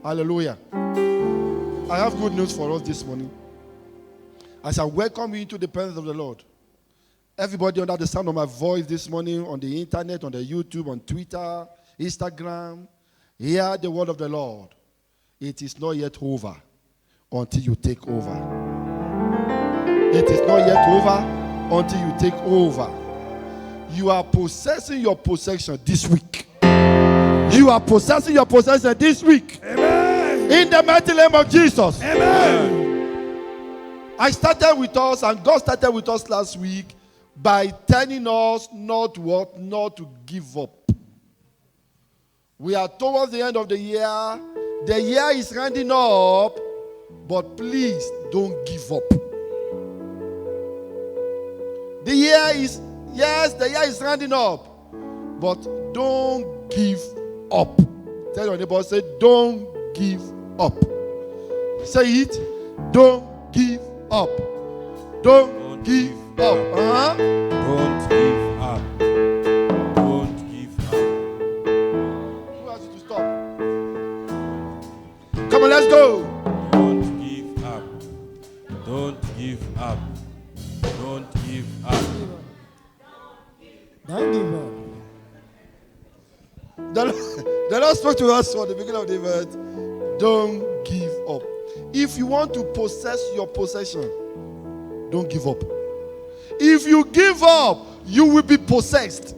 Hallelujah. I have good news for us this morning. I shall welcome you into the presence of the Lord. Everybody under the sound of my voice this morning, on the internet, on the YouTube, on Twitter, Instagram, hear the word of the Lord. It is not yet over until you take over. It is not yet over until you take over. You are possessing your possession this week. You are possessing your possession this week. Amen. In the mighty name of Jesus. Amen. I started with us, and God started with us last week by telling us not to give up. We are towards the end of the year. The year is rounding up, but please don't give up. The year is rounding up, but don't give up. Tell your neighbor, say, don't give up. Say it, don't give up. Don't give up. Don't give up. Don't give up. Who asked you to stop? Come on, let's go. Don't give up. Don't give up. Don't give up. Don't give up. The Lord spoke to us for the beginning of the verse. Don't give up. If you want to possess your possession, don't give up. If you give up, you will be possessed.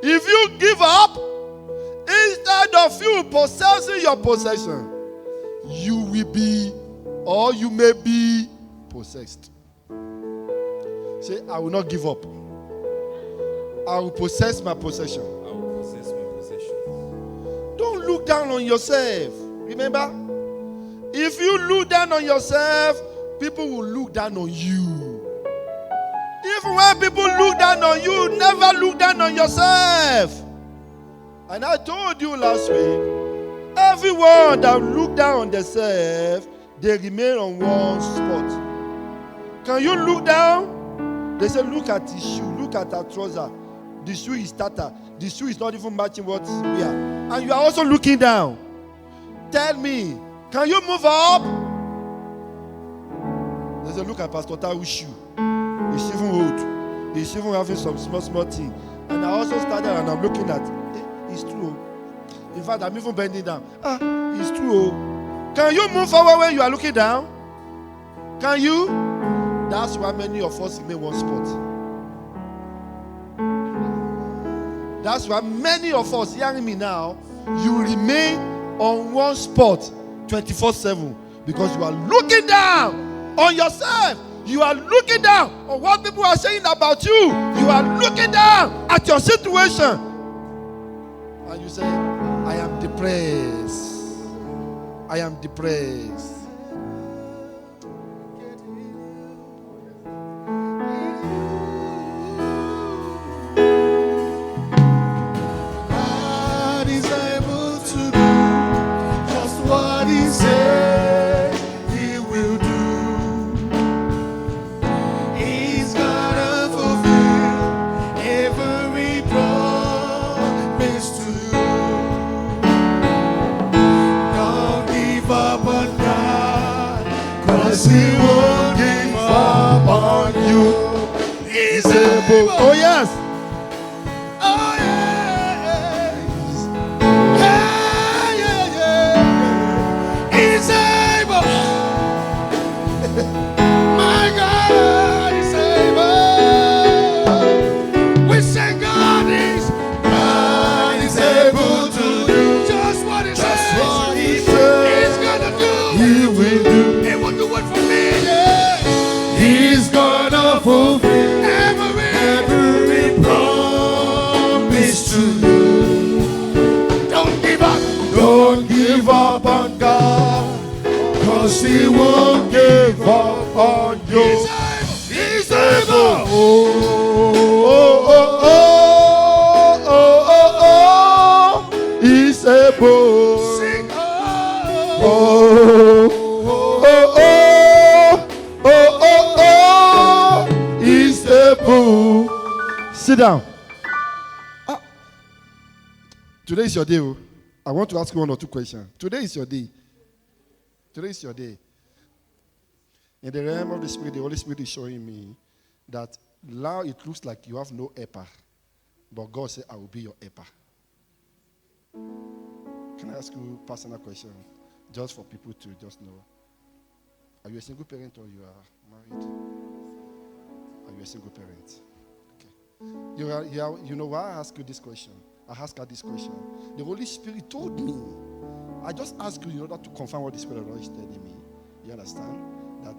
If you give up, instead of you possessing your possession, you will be, or you may be, possessed. Say, I will not give up. I will possess my possession. I will possess my possession. Don't look down on yourself. Remember? If you look down on yourself, people will look down on you. Even when people look down on you, never look down on yourself. And I told you last week, everyone that look down on themselves, they remain on one spot. Can you look down? They say, look at his shoe, look at her trouser. The shoe is tattered. The shoe is not even matching what we are. And you are also looking down. Tell me, can you move up? They say, look at Pastor Taru's shoe. It's even old. He's even having some small thing. And I also started and I'm looking at, it's true. In fact, I'm even bending down. It's true. Can you move forward when you are looking down? Can you? That's why many of us remain one spot. That's why many of us, hearing me now, you remain on one spot 24/7 because you are looking down on yourself. You are looking down on what people are saying about you. You are looking down at your situation. And you say, I am depressed. I am depressed. He won't give up on you. He's able. Oh yes. Oh yes. Yeah. He's able. My God is able. We say God is able to do just what He says. He's gonna do. He will do. He's gonna fulfill every promise to you. Don't give up. Don't give up on God, 'cause He won't give up on you. He's able. Oh. He's able. Sing. He's able. Sit down. Today is your day. Oh. I want to ask you one or two questions. Today is your day. Today is your day. In the realm of the Spirit, the Holy Spirit is showing me that now it looks like you have no helper. But God said, I will be your helper. Can I ask you a personal question? Just for people to just know. Are you a single parent or you are married? Are you a single parent? Okay. You know why I ask you this question? I asked her this question. The Holy Spirit told me. I just asked you in order to confirm what the Spirit of the Lord is telling me. You understand? That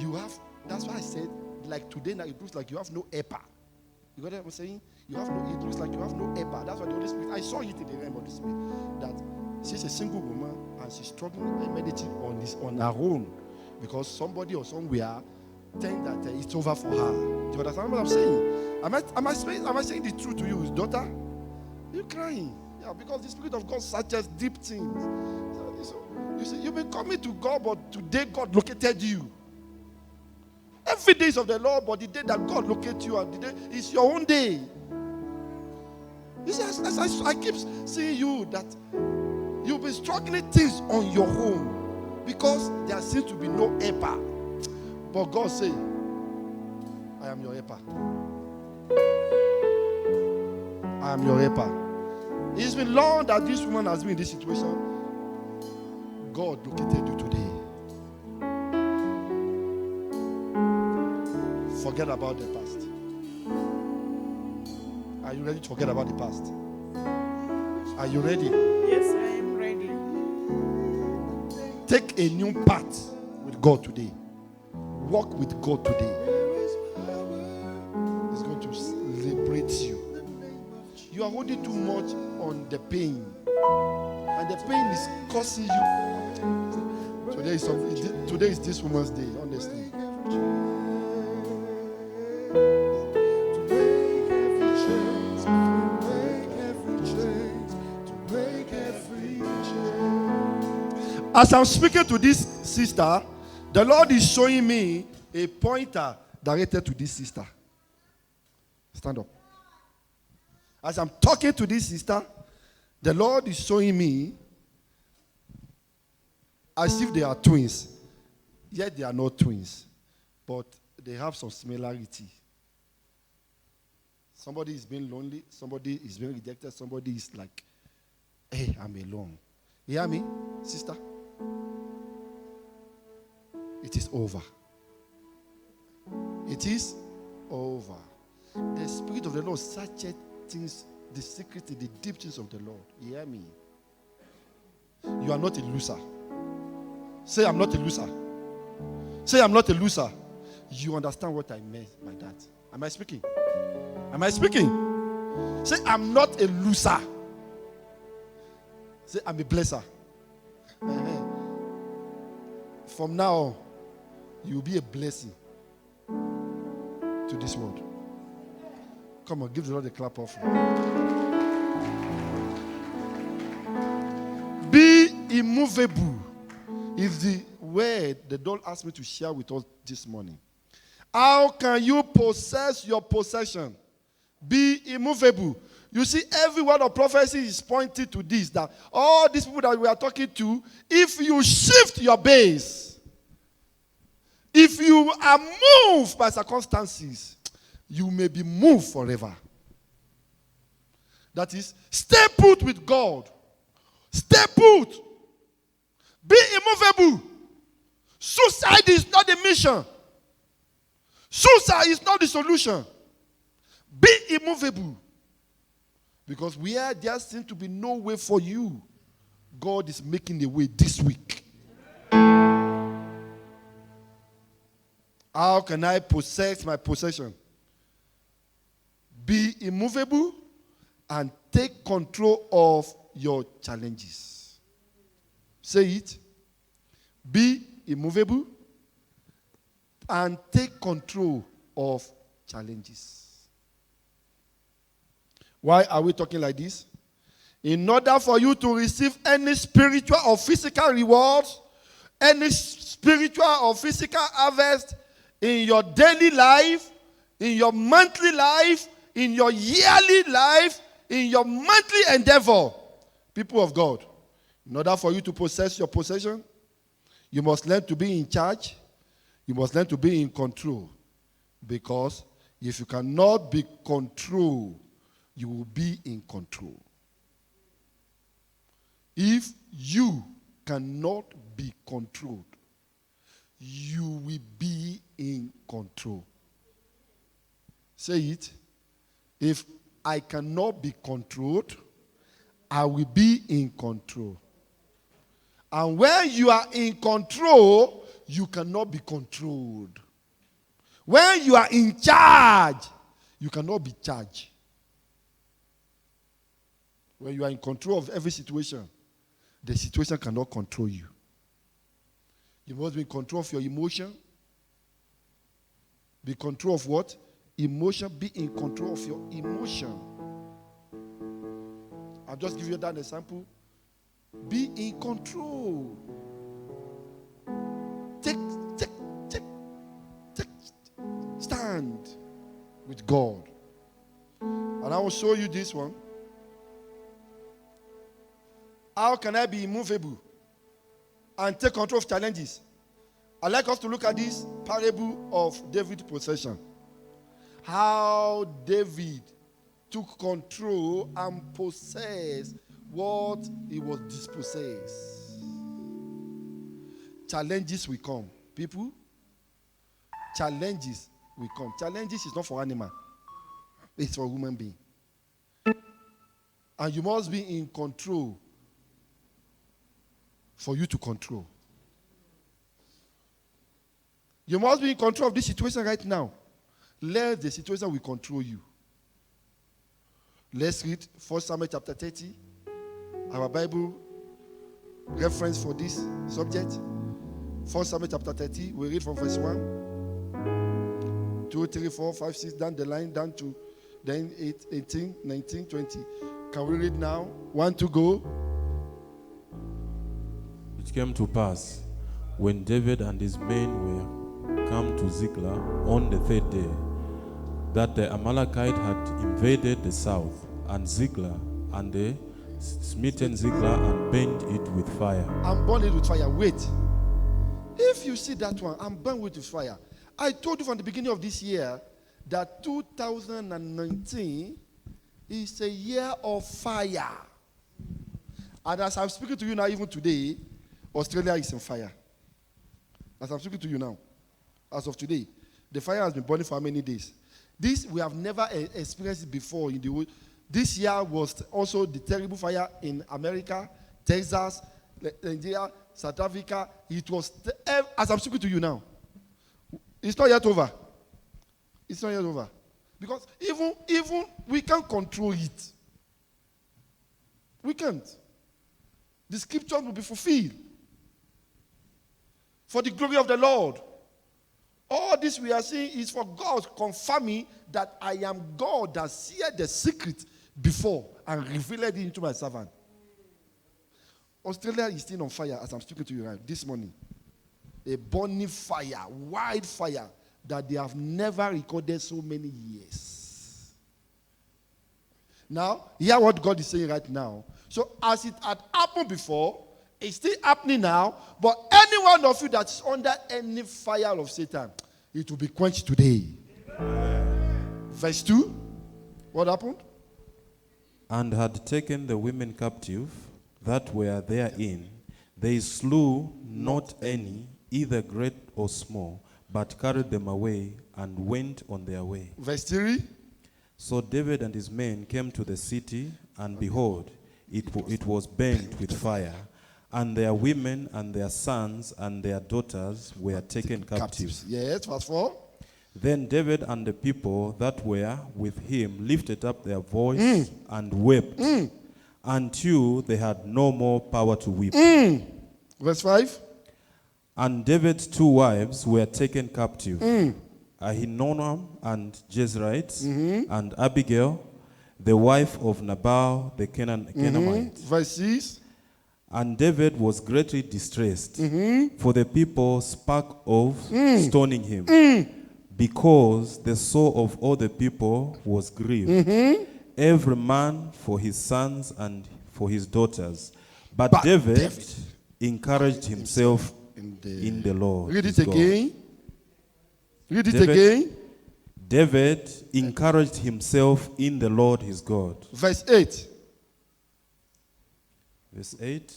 you have, that's why I said, like today now, it looks like you have no helper. You got what I'm saying? It looks like you have no helper. That's why the Holy Spirit, I saw it in the realm of the Spirit, that she's a single woman and she's struggling and meditating on her own because somebody or somewhere think that it's over for her. Do you understand what I'm saying? Am I saying the truth to you, his daughter? You're crying. Yeah, because the Spirit of God searches deep things. So, you see, you've been coming to God, but today God located you. Every day is of the Lord, but the day that God located you and the day is your own day. You see, as I keep seeing you, that you've been struggling things on your own because there seems to be no helper. But God says, I am your helper. I am your helper. It's been long that this woman has been in this situation. God located you today. Forget about the past. Are you ready to forget about the past? Are you ready? Yes, I am ready. Take a new path with God today. Walk with God today. It's going to liberate you. You are holding too much on the pain. And the pain is causing you. Today is this woman's day, honestly. As I'm speaking to this sister, the Lord is showing me a pointer directed to this sister. Stand up. As I'm talking to this sister, the Lord is showing me as if they are twins. Yet they are not twins, but they have some similarity. Somebody is being lonely, somebody is being rejected, somebody is like, hey, I'm alone. You hear me, sister? It is over. It is over. The Spirit of the Lord searches things, the secret, the deep things of the Lord. You hear me? You are not a loser. Say, I'm not a loser. Say, I'm not a loser. You understand what I meant by that? Am I speaking? Am I speaking? Say, I'm not a loser. Say, I'm a blesser. From now on, you will be a blessing to this world. Come on, give the Lord a clap offering. Be immovable is the word the Lord asked me to share with us this morning. How can you possess your possession? Be immovable. You see, every word of prophecy is pointing to this, that all these people that we are talking to, if you shift your base, if you are moved by circumstances, you may be moved forever. That is, stay put with God. Stay put. Be immovable. Suicide is not the mission. Suicide is not the solution. Be immovable. Because where there seems to be no way for you, God is making a way this week. How can I possess my possession? Be immovable and take control of your challenges. Say it. Be immovable and take control of challenges. Why are we talking like this? In order for you to receive any spiritual or physical rewards, any spiritual or physical harvest in your daily life, in your monthly life, in your yearly life, in your monthly endeavor, people of God, in order for you to possess your possession, you must learn to be in charge. You must learn to be in control. Because if you cannot be controlled, you will be in control. If you cannot be controlled, you will be in control. Say it. If I cannot be controlled, I will be in control. And when you are in control, you cannot be controlled. When you are in charge, you cannot be charged. When you are in control of every situation, the situation cannot control you. You must be in control of your emotion. Be in control of what? Emotion. Be in control of your emotion. I'll just give you that example. Be in control. Take stand with God. And I will show you this one. How can I be immovable and take control of challenges? I'd like us to look at this parable of David's possession. How David took control and possessed what he was dispossessed. Challenges will come. People, challenges will come. Challenges is not for animal. It's for human being. And you must be in control for you to control. You must be in control of this situation right now. Let the situation will control you. Let's read 1 Samuel chapter 30. Our Bible reference for this subject. 1 Samuel chapter 30. We read from verse 1, 2, 3, 4, 5, 6, down the line, down to then 8, 18, 19, 20. Can we read now? 1, 2, go. It came to pass, when David and his men were come to Ziklag on the third day, that the Amalekite had invaded the south, and Ziklag, and they smitten Ziklag and burned it with fire. And burned it with fire. Wait. If you see that one, and burned it with fire. I told you from the beginning of this year that 2019 is a year of fire. And as I'm speaking to you now, even today, Australia is in fire. As I'm speaking to you now, as of today, the fire has been burning for how many days? This we have never experienced it before in the world. This year was also the terrible fire in America, Texas, Nigeria, South Africa. It was, as I'm speaking to you now, it's not yet over. It's not yet over. Because even we can't control it. We can't. The scriptures will be fulfilled for the glory of the Lord. All this we are seeing is for God confirming that I am God that seeth the secret before and revealed it into my servant. Australia is still on fire as I'm speaking to you right this morning. A burning fire, wildfire that they have never recorded so many years. Now, hear what God is saying right now. So as it had happened before, it's still happening now, but any one of you that is under any fire of Satan, it will be quenched today. Verse 2, what happened? And had taken the women captive that were therein, they slew not any, either great or small, but carried them away and went on their way. Verse 3. So David and his men came to the city, and behold, it was burnt with fire, and their women and their sons and their daughters were taken captives. Yes, verse 4. Then David and the people that were with him lifted up their voice and wept until they had no more power to weep. Verse 5. And David's 2 wives were taken captive, Ahinoam and Jezreelite, and Abigail, the wife of Nabal the Canaanite. Verse 6. And David was greatly distressed, for the people spoke of stoning him, because the soul of all the people was grieved. every man for his sons and for his daughters. But But David David encouraged himself in the Lord. Read it his God. again. Read it David- again. David encouraged himself in the Lord his God. Verse 8. Verse 8.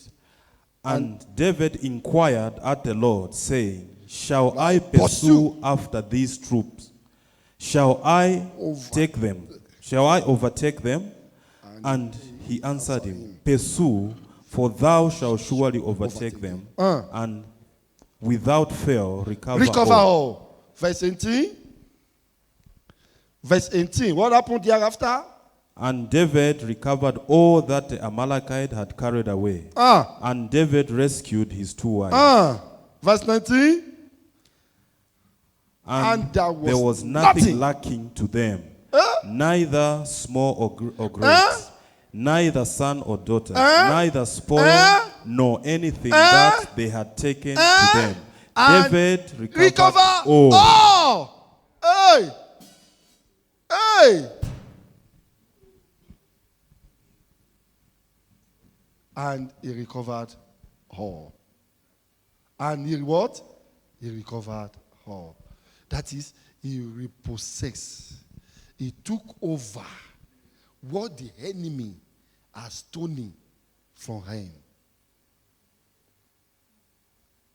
And David inquired at the Lord, saying, Shall I pursue after these troops? Shall I take them? Shall I overtake them? And he answered him, Pursue, for thou shalt surely overtake them, and without fail recover all. all. Verse 18. Verse 18. What happened thereafter? And David recovered all that the Amalekite had carried away. And David rescued his 2 wives. Verse 19. And there there was was nothing nothing. lacking to them, neither small or great, neither son or daughter, neither spoil nor anything that they had taken to them. And David recovered Recover all. all. Hey. Hey. And he recovered all. And he what? He recovered all. That is, he repossessed. He took over what the enemy has stolen from him.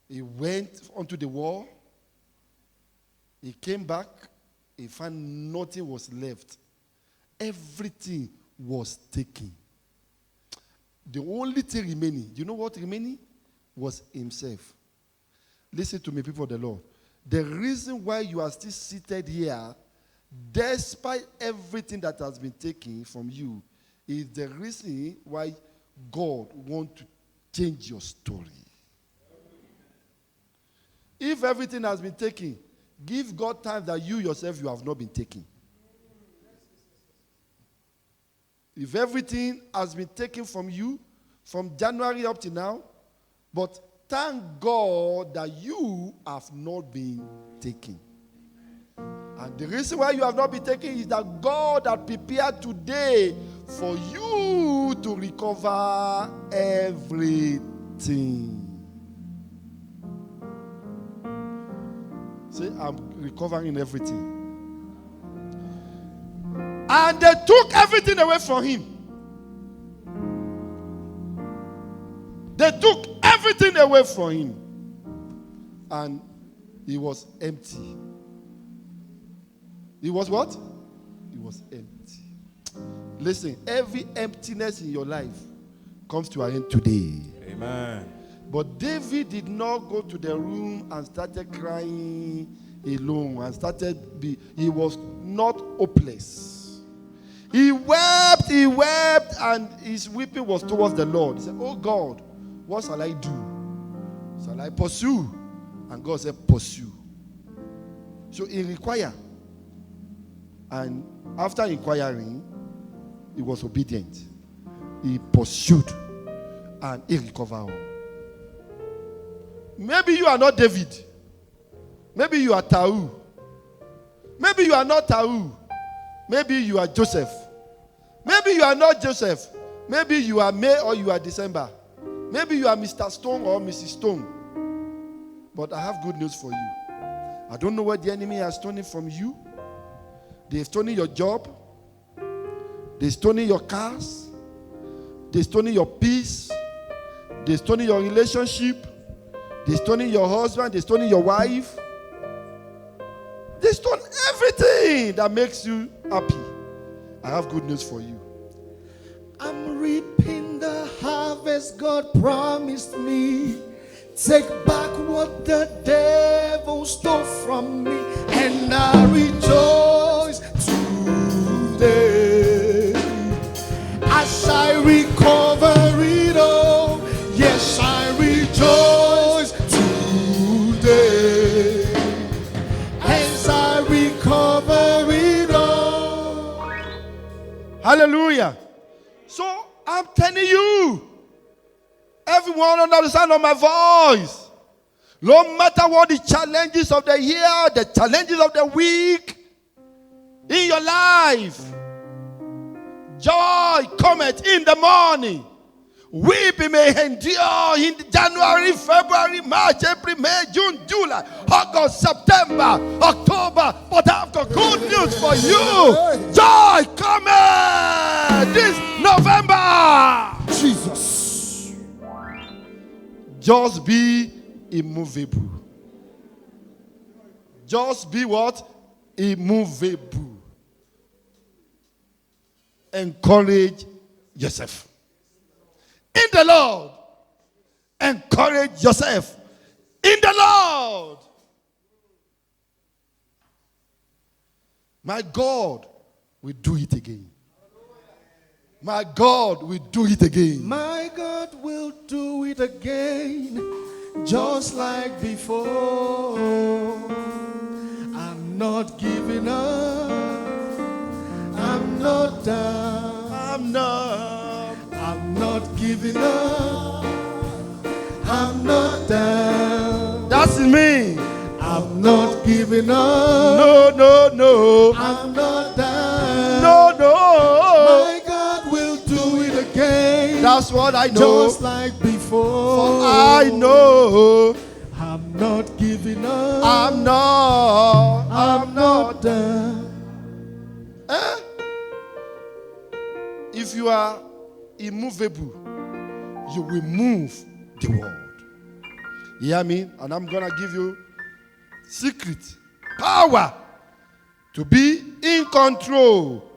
He went onto the wall. He came back. He found nothing was left. Everything was taken. The only thing remaining, you know what remaining? Was himself. Listen to me, people of the Lord. The reason why you are still seated here, despite everything that has been taken from you, is the reason why God wants to change your story. If everything has been taken, give God time that you yourself you have not been taken. If everything has been taken from you from January up to now, but thank God that you have not been taken. And the reason why you have not been taken is that God had prepared today for you to recover everything. Say, I'm recovering everything. And they took everything away from him. They took everything away from him. And he was empty. He was what? He was empty. Listen, every emptiness in your life comes to an end today. Amen. But David did not go to the room and started crying alone and he was not hopeless. He wept, and his weeping was towards the Lord. He said, oh God, what shall I do? Shall I pursue? And God said, pursue. So he inquired. And after inquiring, he was obedient. He pursued and he recovered all. Maybe you are not David. Maybe you are Tahu. Maybe you are not Tahu. Maybe you are Joseph. Maybe you are not Joseph. Maybe you are May or you are December. Maybe you are Mr. Stone or Mrs. Stone. But I have good news for you. I don't know what the enemy has stolen from you. They've stolen your job. They've stolen your cars. They've stolen your peace. They've stolen your relationship. They've stolen your husband. They've stolen your wife. They stole everything that makes you happy. I have good news for you. I'm reaping the harvest God promised me. Take back what the devil stole from me, and I rejoice today. As I recover it all, yes, I rejoice today. As I recover it all. Hallelujah. So I'm telling you, everyone under the sound of my voice, no matter what the challenges of the year, the challenges of the week in your life, Joy cometh in the morning. Weeping may endure in January, February, March, April, May, June, July, August, September, October. But I've got good news for you. Joy cometh this November. Jesus. Just be immovable. Just be what? Immovable. Encourage yourself. In the Lord. Encourage yourself. In the Lord. My God will do it again. My God will do it again. My God will do it again, just like before. I'm not giving up. I'm not down. I'm not Giving up. I'm not down. That's me. I'm not giving up. No, no, no. I'm not down. No, no. My God will do it again. That's what I know. Just like before. I know. I'm not giving up. I'm not down. If you are immovable, you will move the world. You hear me? And I'm gonna give you secret power to be in control,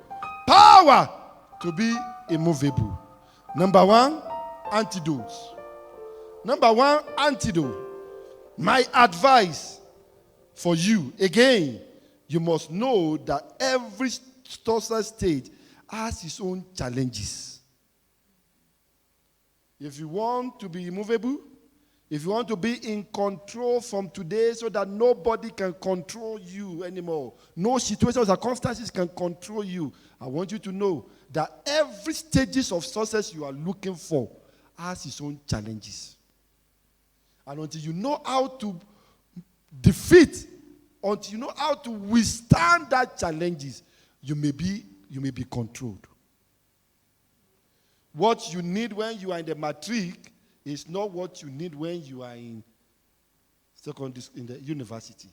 power to be immovable. Number one, antidotes. Number one, antidote. My advice for you, again, you must know that every social stage has its own challenges. If you want to be immovable, if you want to be in control from today so that nobody can control you anymore, no situations or circumstances can control you, I want you to know that every stages of success you are looking for has its own challenges. And until you know how to defeat, until you know how to withstand that challenges, you may be controlled. What you need when you are in the matric is not what you need when you are in the university.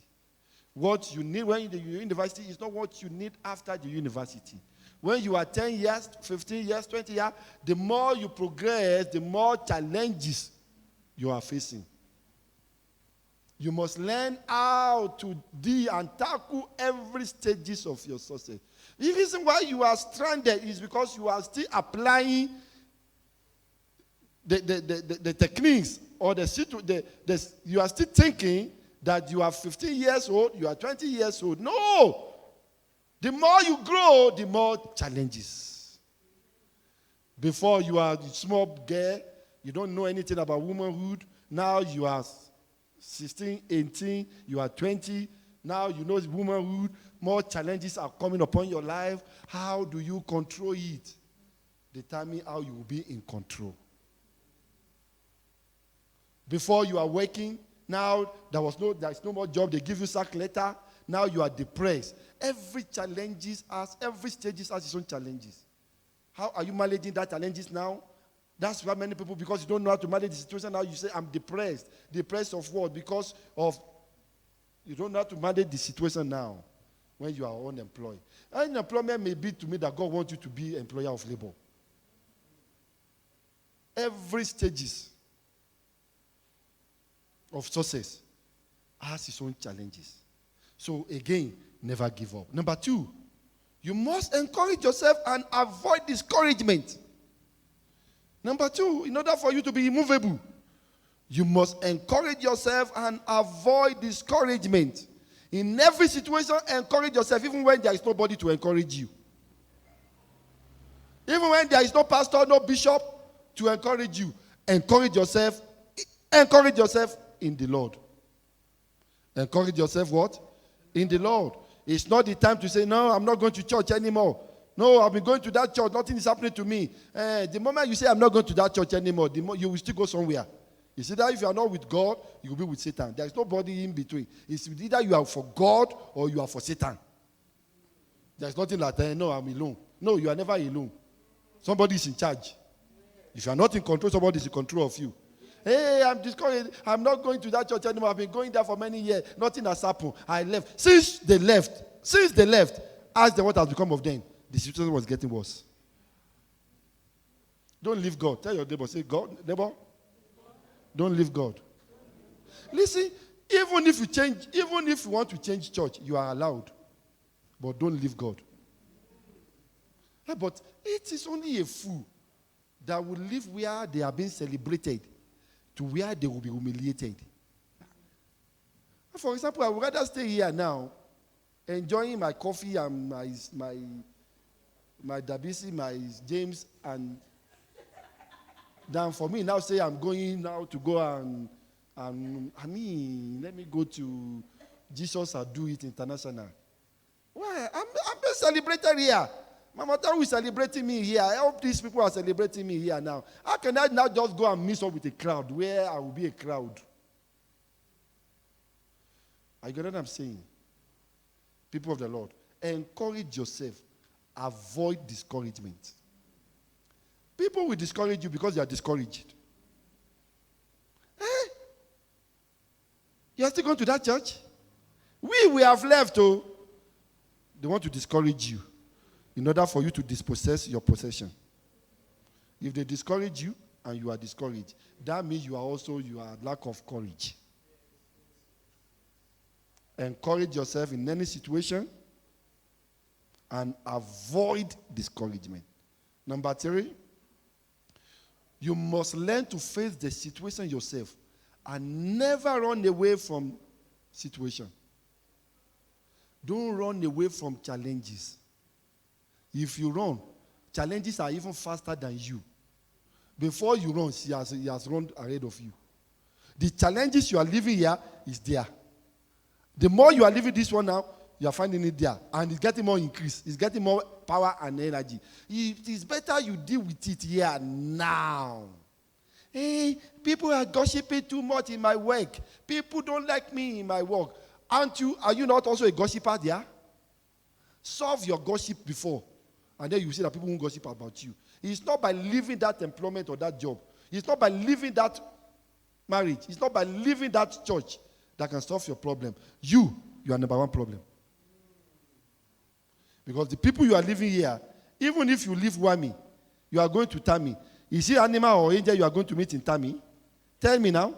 What you need when you're in the university is not what you need after the university. When you are 10 years, 15 years, 20 years, the more you progress, the more challenges you are facing. You must learn how to deal and tackle every stages of your success. The reason why you are stranded is because you are still applying the techniques, or you are still thinking that you are 15 years old, you are 20 years old. No! The more you grow, the more challenges. Before you are a small girl, you don't know anything about womanhood. Now you are 16, 18, you are 20. Now you know womanhood. More challenges are coming upon your life. How do you control it? Determine how you will be in control. Before you are working, now there is no more job. They give you sack letter. Now you are depressed. Every stages has its own challenges. How are you managing that challenges now? That's why many people, because you don't know how to manage the situation now, you say, I'm depressed. Depressed of what? Because of you don't know how to manage the situation now when you are unemployed. Unemployment may be to me that God wants you to be employer of labor. Every stages of success has its own challenges. So again, never give up. Number two, you must encourage yourself and avoid discouragement. Number two, in order for you to be immovable, you must encourage yourself and avoid discouragement. In every situation, encourage yourself, even when there is nobody to encourage you. Even when there is no pastor, no bishop to encourage you. Encourage yourself in the Lord. Encourage yourself what? In the Lord. It's not the time to say, no, I'm not going to church anymore. No, I've been going to that church. Nothing is happening to me. The moment you say, I'm not going to that church anymore, the more you will still go somewhere. You see that if you are not with God, you will be with Satan. There is nobody in between. It's either you are for God or you are for Satan. There's nothing like that. No, I'm alone. No, you are never alone. Somebody is in charge. If you are not in control, somebody is in control of you. Hey, I'm discouraged. I'm not going to that church anymore. I've been going there for many years. Nothing has happened. I left. Since they left, ask them what has become of them. The situation was getting worse. Don't leave God. Tell your neighbor, say, God, neighbor, don't leave God. Listen, even if you want to change church, you are allowed. But don't leave God. Yeah, but it is only a fool that will live where they are being celebrated to where they will be humiliated. For example, I would rather stay here now, enjoying my coffee and my Dabisi, my James, and than for me now say I'm going now to go and let me go to Jesus and do it international. Why? I'm being celebrated here. Mama Taru is celebrating me here. I hope these people are celebrating me here now. How can I now just go and mix up with a crowd where I will be a crowd? I get what I'm saying? People of the Lord, encourage yourself. Avoid discouragement. People will discourage you because you are discouraged. Eh? You are still going to that church? We have left, oh. They want to discourage you in order for you to dispossess your possession. If they discourage you and you are discouraged, that means you are lack of courage. Encourage yourself in any situation and avoid discouragement. Number 3, you must learn to face the situation yourself and never run away from situation. Don't run away from challenges. If you run, challenges are even faster than you. Before you run, he has run ahead of you. The challenges you are living here is there. The more you are living this one now, you are finding it there. And it's getting more increase. It's getting more power and energy. It is better you deal with it here now. Hey, people are gossiping too much in my work. People don't like me in my work. Are you not also a gossiper there? Solve your gossip before. And then you see that people won't gossip about you. It's not by leaving that employment or that job. It's not by leaving that marriage. It's not by leaving that church that can solve your problem. You are number one problem. Because the people you are living here, even if you leave Wami, you are going to Tami. Is it animal or angel you are going to meet in Tami? Tell me now.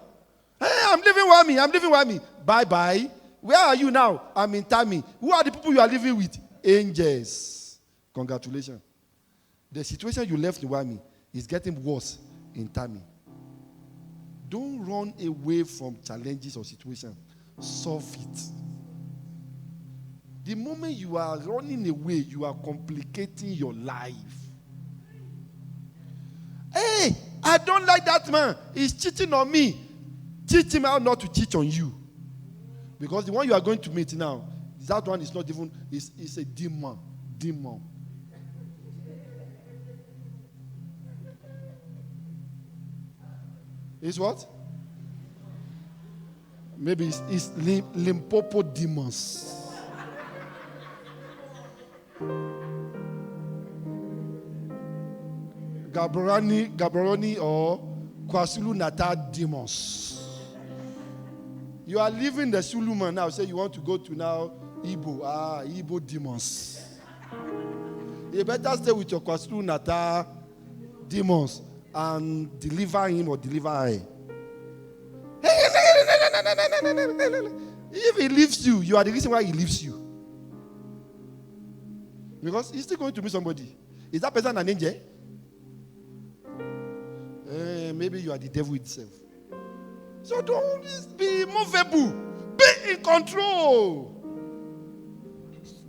Hey, I'm leaving Wami. Bye-bye. Where are you now? I'm in Tami. Who are the people you are living with? Angels. Congratulations. The situation you left in Wami is getting worse in Tami. Don't run away from challenges or situations. Solve it. The moment you are running away, you are complicating your life. Hey, I don't like that man. He's cheating on me. Teach him how not to cheat on you. Because the one you are going to meet now, that one is not even, it's a demon. Demon. It's what? Maybe it's Limpopo demons. Gaborone or KwaZulu Natal demons. You are leaving the Zulu man now. Say you want to go to now Igbo. Igbo demons. You better stay with your KwaZulu Natal demons and deliver him or deliver her. If he leaves you, you are the reason why he leaves you. Because he's still going to meet somebody. Is that person an angel? Maybe you are the devil itself. So don't be movable. Be in control.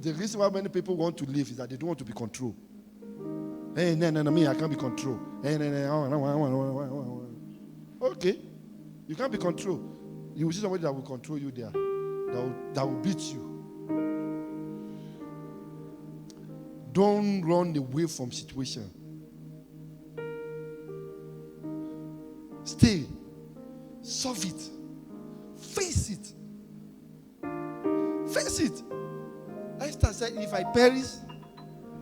The reason why many people want to live is that they don't want to be controlled. Hey, no, me, I can't be controlled. Hey, no. Okay. You can't be controlled. You will see somebody that will control you there. That will beat you. Don't run away from situation. Stay. Solve it. Face it. Face it. Esther said, if I perish,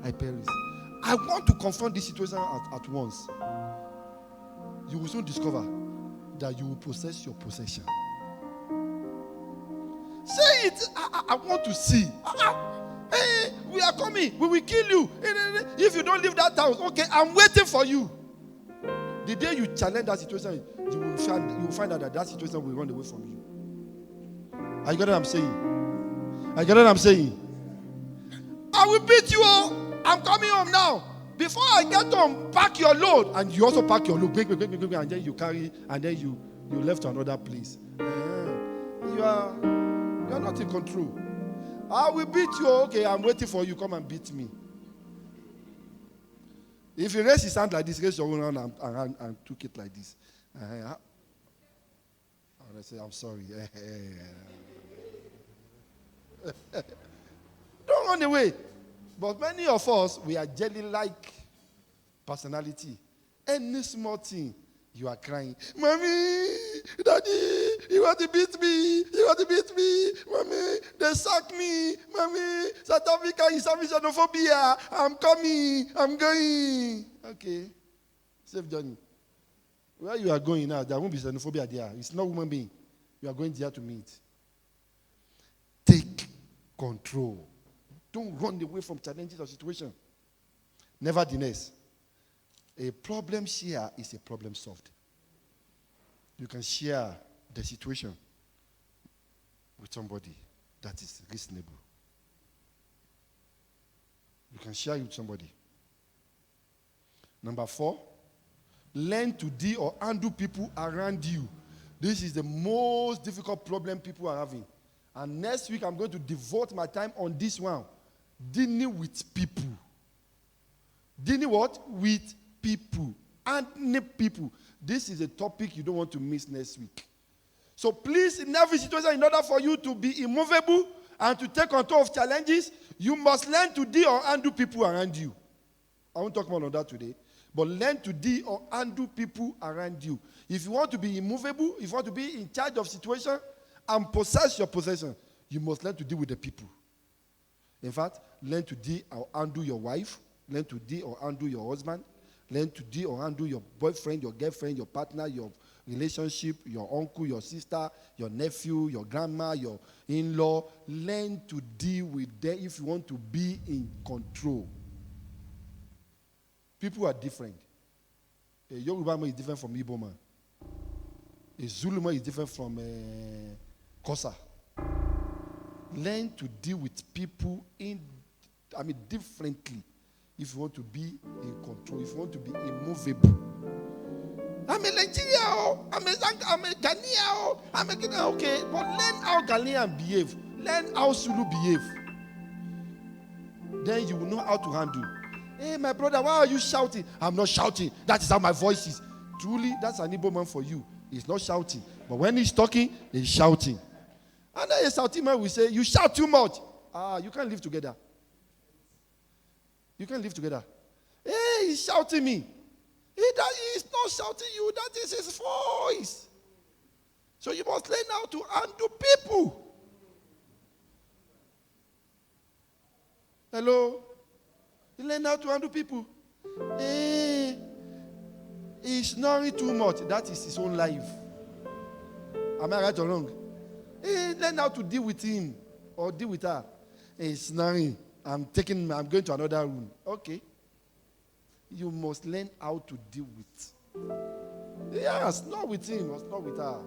I perish. I want to confront this situation at once. You will soon discover that you will possess your possession. Say it. I want to see. Hey, we are coming. We will kill you. If you don't leave that house, okay, I'm waiting for you. The day you challenge that situation, you will find out that situation will run away from you. Are you getting what I'm saying? Are you getting what I'm saying? I will beat you all. I'm coming home now. Before I get home, pack your load. And you also pack your load. And then you carry, and then you left to another place. You are not in control. I will beat you. Okay, I'm waiting for you. Come and beat me. If you raise his hand like this, raise your own hand and took it like this. I say, I'm sorry. Don't run away. But many of us, we are jelly-like personality. Any small thing, you are crying. Mommy, Daddy, you want to beat me. You want to beat me. Mommy, they sacked me. Mommy, South Africa is having xenophobia. I'm coming. I'm going. Okay. Safe journey. Where you are going now, there won't be xenophobia there. It's not human being. You are going there to meet. Take control. Don't run away from challenges or situations. Nevertheless, a problem share is a problem solved. You can share the situation with somebody that is reasonable. You can share it with somebody. Number 4, learn to deal or undo people around you. This is the most difficult problem people are having. And next week, I'm going to devote my time on this one. Dealing with people. Dealing what? With people. And people. This is a topic you don't want to miss next week. So please, in every situation, in order for you to be immovable and to take control of challenges, you must learn to deal or undo people around you. I won't talk more on that today. But learn to deal or undo people around you. If you want to be immovable, if you want to be in charge of situation and possess your possession, you must learn to deal with the people. In fact, learn to deal or undo your wife. Learn to deal or undo your husband. Learn to deal or undo your boyfriend, your girlfriend, your partner, your relationship, your uncle, your sister, your nephew, your grandma, your in-law. Learn to deal with them if you want to be in control. People are different. A Yoruba man is different from Igbo man. A Zulu man is different from Kosa. Learn to deal with people differently if you want to be in control, if you want to be immovable. I'm a Nigerian, I'm a Ghanaian, okay, but learn how Ghanaian behave. Learn how Zulu behave. Then you will know how to handle. Hey, my brother, why are you shouting? I'm not shouting. That is how my voice is. Truly, that's an Igbo man for you. He's not shouting. But when he's talking, he's shouting. And then a shouting man will say, you shout too much. You can't live together. You can't live together. Hey, he's shouting me. He's not shouting you. That is his voice. So you must learn how to handle people. Hello? You learn how to handle people. Hey, he's snoring too much. That is his own life. Am I right or wrong? Hey, learn how to deal with him or deal with her. Hey, he's snoring. I'm going to another room. Okay. You must learn how to deal with. Yes, not with him, not with her.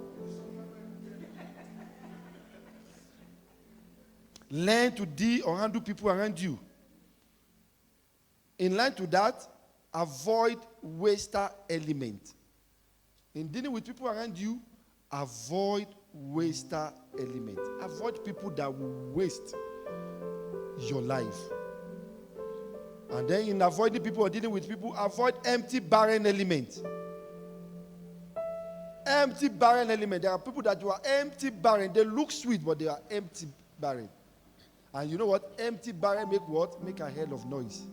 Learn to deal or handle people around you. In line to that, avoid waster element. In dealing with people around you, avoid waster element. Avoid people that will waste your life. And then in avoiding people or dealing with people, avoid empty, barren element. Empty, barren element. There are people that are empty, barren. They look sweet, but they are empty, barren. And you know what? Empty, barren make what? Make a hell of noise.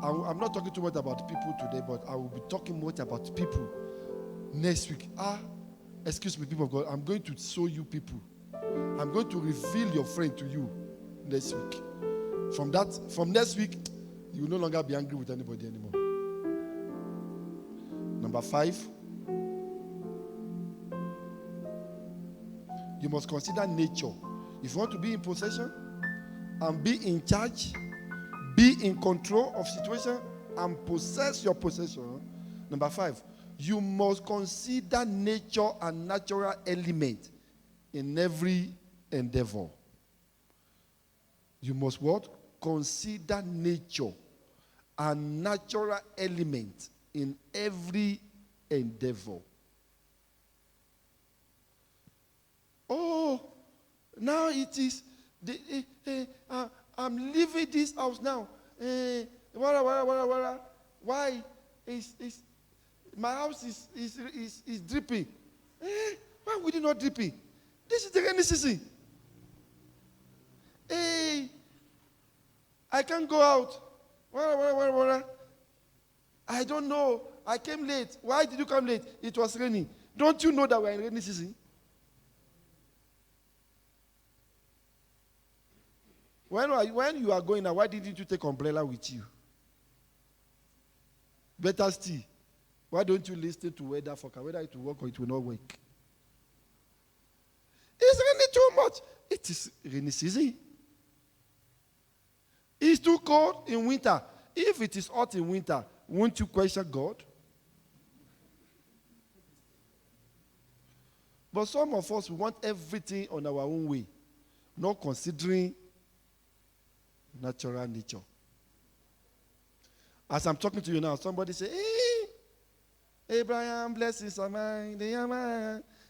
I'm not talking too much about people today, but I will be talking much about people next week. Excuse me, people of God. I'm going to show you people. I'm going to reveal your friend to you next week. From next week, You will no longer be angry with anybody anymore. Number 5, you must consider nature. If you want to be in possession and be in charge, be in control of situation and possess your possession. Number 5, you must consider nature and natural element in every endeavor. You must what? Consider nature and natural element in every endeavor. Oh, now it is. I'm leaving this house now. Why? My house is dripping. Why would it not dripping? This is the rainy season. Hey, I can't go out. I don't know. I came late. Why did you come late? It was raining. Don't you know that we're in rainy season? When you are going now, why didn't you take umbrella with you? Better still, why don't you listen to weather forecast, whether it will work or it will not work? It's raining too much. It is rainy season. It's too cold in winter. If it is hot in winter, won't you question God? But some of us, we want everything on our own way, not considering natural nature. As I'm talking to you now, somebody say, hey, Abraham, blessings are mine.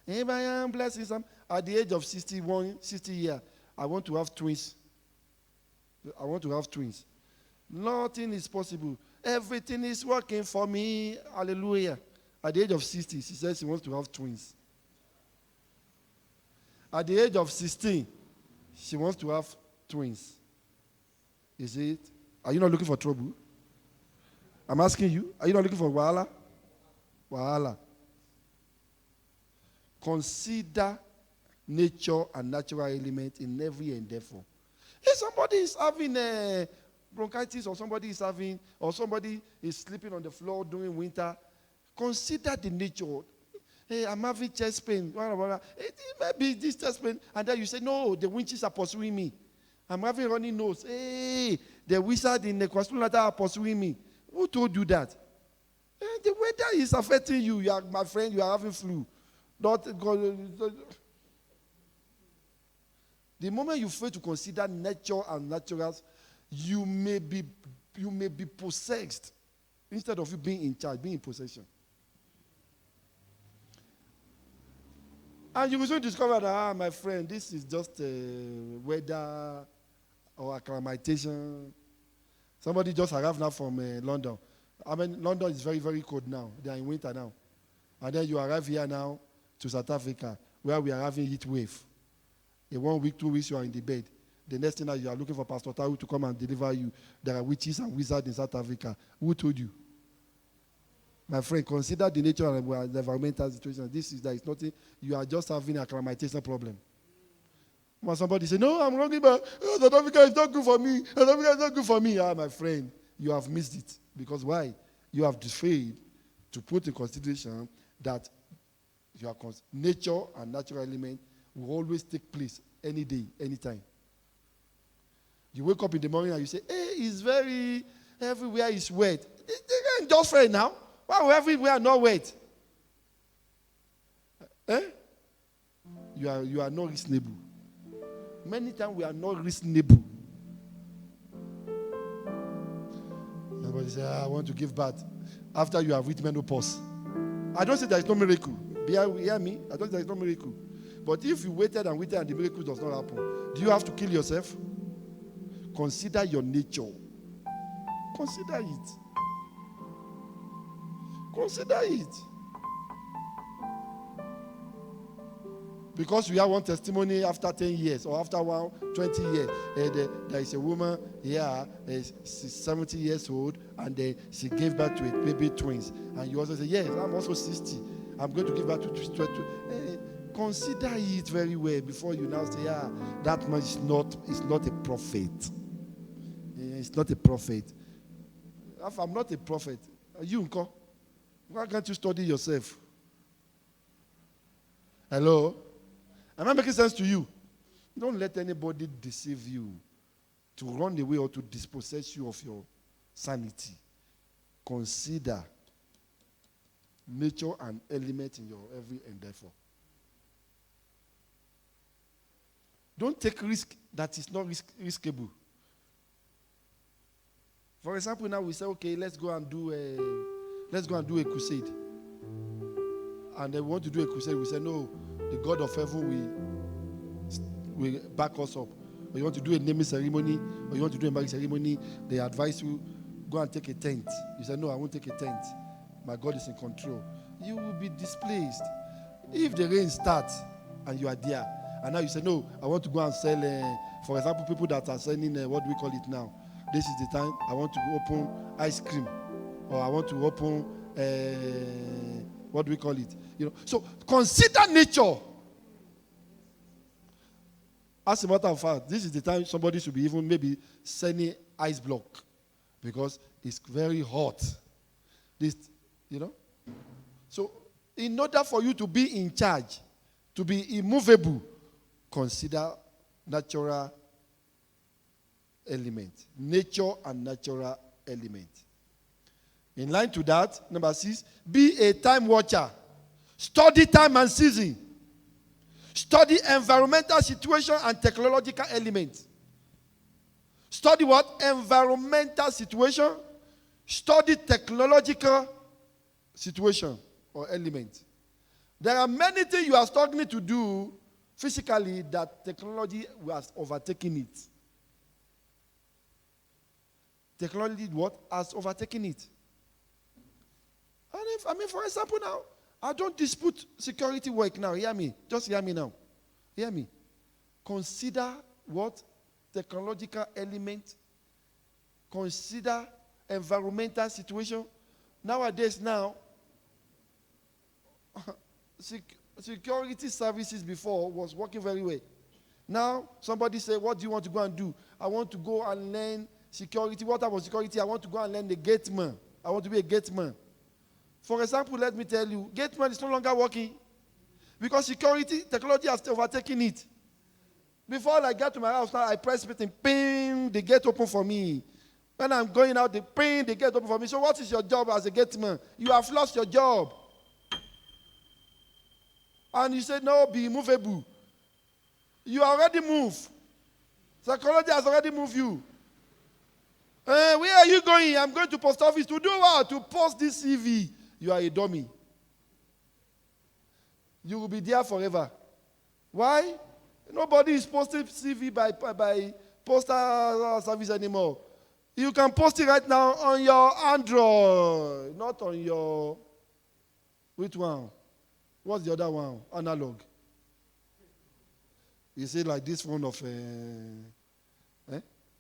Abraham, blessings are mine. At the age of 60 years, I want to have twins. Nothing is possible. Everything is working for me. Hallelujah. At the age of 60, she says she wants to have twins. At the age of 16, she wants to have twins. Is it? Are you not looking for trouble? I'm asking you. Are you not looking for wahala? Wahala. Consider nature and natural element in every endeavor. If somebody is having a bronchitis or somebody is sleeping on the floor during winter, consider the nature. Hey, I'm having chest pain. It may be this chest pain. And then you say, no, the witches are pursuing me. I'm having runny nose. Hey, the wizard in the KwaZulu-Natal are pursuing me. Who told you that? The weather is affecting you. You are, my friend, you are having flu. The moment you fail to consider nature and naturals, you may be possessed instead of you being in charge, being in possession. And you will soon discover that, my friend, this is just weather or acclimatization. Somebody just arrived now from London. I mean, London is very, very cold now. They are in winter now. And then you arrive here now to South Africa, where we are having heat wave. In 1 week, 2 weeks, you are in the bed. The next thing that you are looking for Pastor Taru to come and deliver you. There are witches and wizards in South Africa. Who told you? My friend, consider the nature of the environmental situation. There is nothing. You are just having a acclimatization problem. When somebody say, no, I'm wrong, but South Africa is not good for me. South Africa is not good for me. Ah, my friend, you have missed it. Because why? You have failed to put in consideration that your nature and natural element will always take place any day, anytime. You wake up in the morning and you say, hey, everywhere is wet. The rain just fell now. Why will everywhere not wet? You are not reasonable. Many times we are not reasonable. Somebody say, I want to give birth after you have reached menopause. I don't say there is no miracle. Hear me? I don't say there is no miracle. But if you waited and the miracle does not happen, do you have to kill yourself? Consider your nature. Consider it. Consider it. Because we have one testimony after 10 years or after 20 years. There is a woman here, she's 70 years old, and she gave birth to a baby twins. And you also say, yes, I'm also 60. I'm going to give birth to 20. Consider it very well before you now say, that man is not a prophet. It's not a prophet. I'm not a prophet. You, Uncle, why can't you study yourself? Hello? Am I making sense to you? Don't let anybody deceive you to run away or to dispossess you of your sanity. Consider nature and element in your every endeavor. Don't take risk that is not riskable. For example, now we say, okay, let's go and do a crusade. And they want to do a crusade. We say, no, the God of heaven will back us up. Or you want to do a naming ceremony, or you want to do a marriage ceremony, they advise you, go and take a tent. You say, no, I won't take a tent. My God is in control. You will be displaced. If the rain starts and you are there, and now you say, no, I want to go and sell, for example, people that are selling, what do we call it now? This is the time I want to open ice cream. Or I want to open, what do we call it? So consider nature. As a matter of fact, this is the time somebody should be even maybe sending ice block. Because it's very hot. So in order for you to be in charge, to be immovable, consider natural element. Nature and natural element. In line to that, number 6, be a time watcher. Study time and season. Study environmental situation and technological elements. Study what? Environmental situation. Study technological situation or element. There are many things you are struggling to do physically that technology has overtaken it. Technology what? Has overtaken it. For example now, I don't dispute security work now. Hear me. Just hear me now. Hear me. Consider what? Technological element. Consider environmental situation. Nowadays now, security services before was working very well. Now, somebody say, what do you want to go and do? I want to go and learn security. What type of security? I want to go and learn the gateman. I want to be a gateman. For example, let me tell you, gateman is no longer working because security technology has overtaken it. Before I get to my house now, I press button, ping, the gate open for me. When I'm going out, the ping, the gate open for me. So what is your job as a gateman? You have lost your job. And you say, no, be immovable. You already moved. Psychology has already moved you. Where are you going? I'm going to post office to do what? To post this CV. You are a dummy. You will be there forever. Why? Nobody is posting CV by postal service anymore. You can post it right now on your Android, not on your... Which one? What's the other one? Analog. You see, like this one of...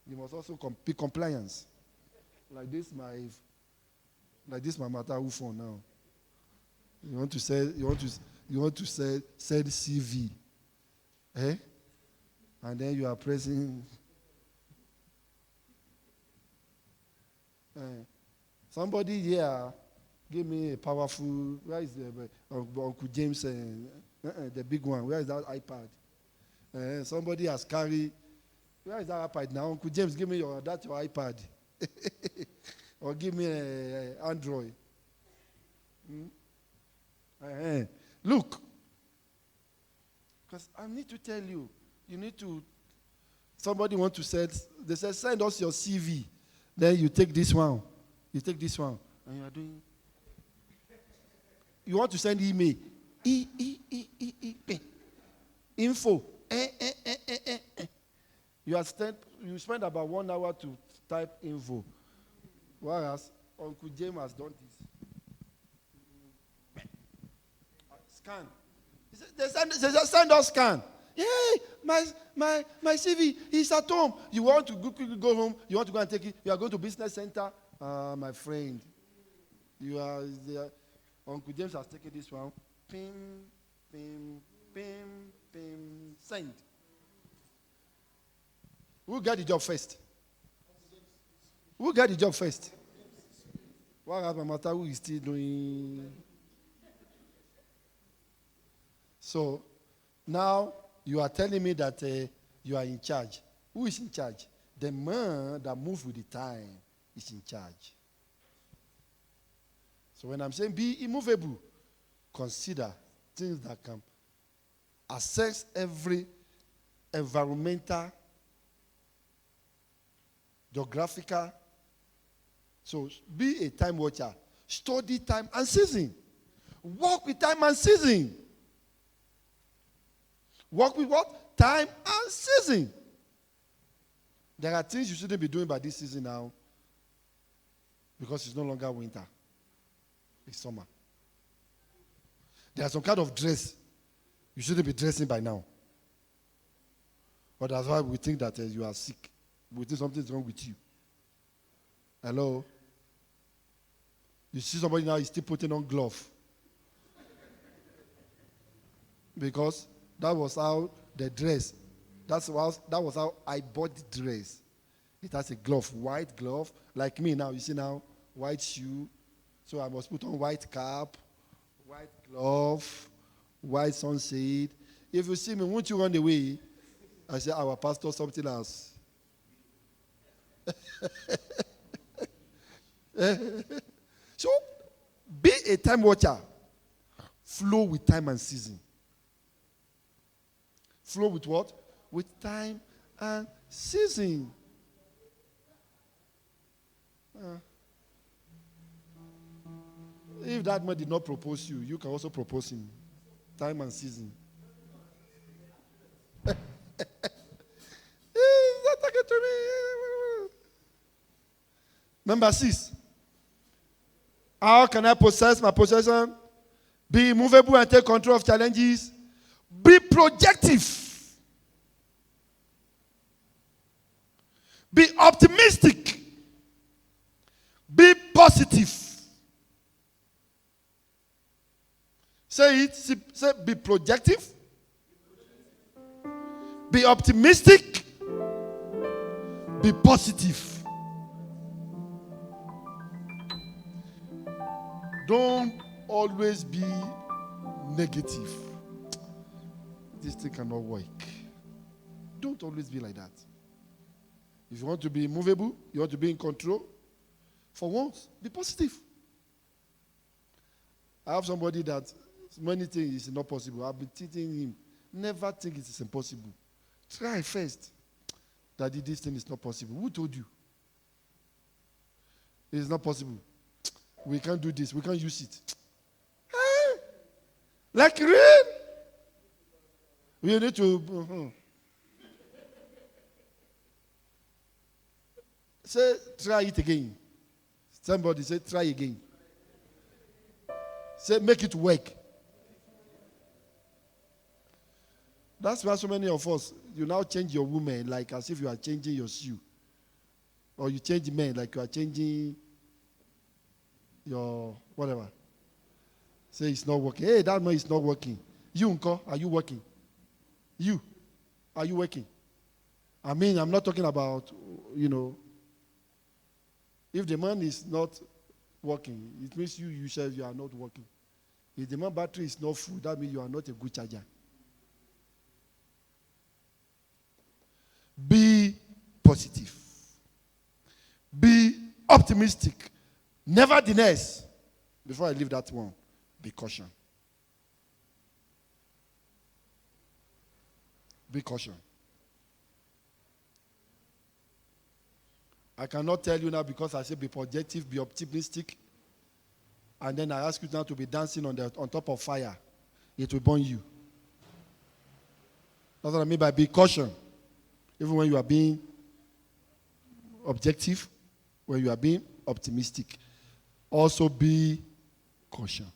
You must also be compliance. Like this, my matter phone now. You want to send CV. And then you are pressing. Somebody here give me a powerful. Where is the Uncle James? The big one. Where is that iPad? Somebody has carried. Where is that iPad now? Uncle James, give me your iPad. Or give me an Android. Look. Because I need to tell you, somebody want to say, they say, send us your CV. Then you take this one. You take this one. And you are doing. You want to send email. Info. You spend about 1 hour to type info. Whereas Uncle James has done this. Scan. They send us scan. Hey, my CV is at home. You want to go home? You want to go and take it? You are going to business center? My friend. You are there. Uncle James has taken this one. Pim, pim, pim, pim. Send. Who got the job first? Who got the job first? Whereas my master who is still doing. So now you are telling me that you are in charge. Who is in charge? The man that moves with the time is in charge. So when I'm saying be immovable, consider things that can assess every environmental, geographical. So be a time watcher. Study time and season. Walk with time and season. Walk with what? Time and season. There are things you shouldn't be doing by this season now because it's no longer winter. It's summer. There's some kind of dress you shouldn't be dressing by now. But that's why we think that you are sick. We think something's wrong with you. Hello? You see somebody now is still putting on glove. Because that was how the dress, that was how I bought the dress. It has a glove, white glove. Like me now, you see now, white shoe. So I must put on white cap, white glove, white sunshade. If you see me, won't you run away? I say, our pastor, something else. So, be a time watcher. Flow with time and season. Flow with what? With time and season. If that man did not propose you, you can also propose him. Time and season. He's not talking to me. Number 6. How can I possess my possession? Be immovable and take control of challenges. Be projective. Be optimistic. Be positive. Say it. Say be projective. Be optimistic. Be positive. Don't always be negative. This thing cannot work. Don't always be like that. If you want to be immovable, you want to be in control, for once, be positive. I have somebody that many things is not possible. I've been teaching him, never think it is impossible. Try first. Daddy, this thing is not possible. Who told you? It is not possible. We can't do this. We can't use it. Like real? We need to. Say, try it again. Somebody say, try again. Say, make it work. That's why so many of us, you now change your woman like as if you are changing your shoe. Or you change men like you are changing your whatever. Say it's not working. Hey, that man is not working. You, Uncle, are you working? You, are you working? I mean, I'm not talking about, if the man is not working, it means you yourself, you are not working. If the man battery is not full, that means you are not a good charger. Be positive. Be optimistic. Nevertheless, before I leave that one, be caution. Be caution. I cannot tell you now because I say be projective, be optimistic, and then I ask you now to be dancing on top of fire. It will burn you. That's what I mean by be caution. Even when you are being objective, when you are being optimistic, also be caution.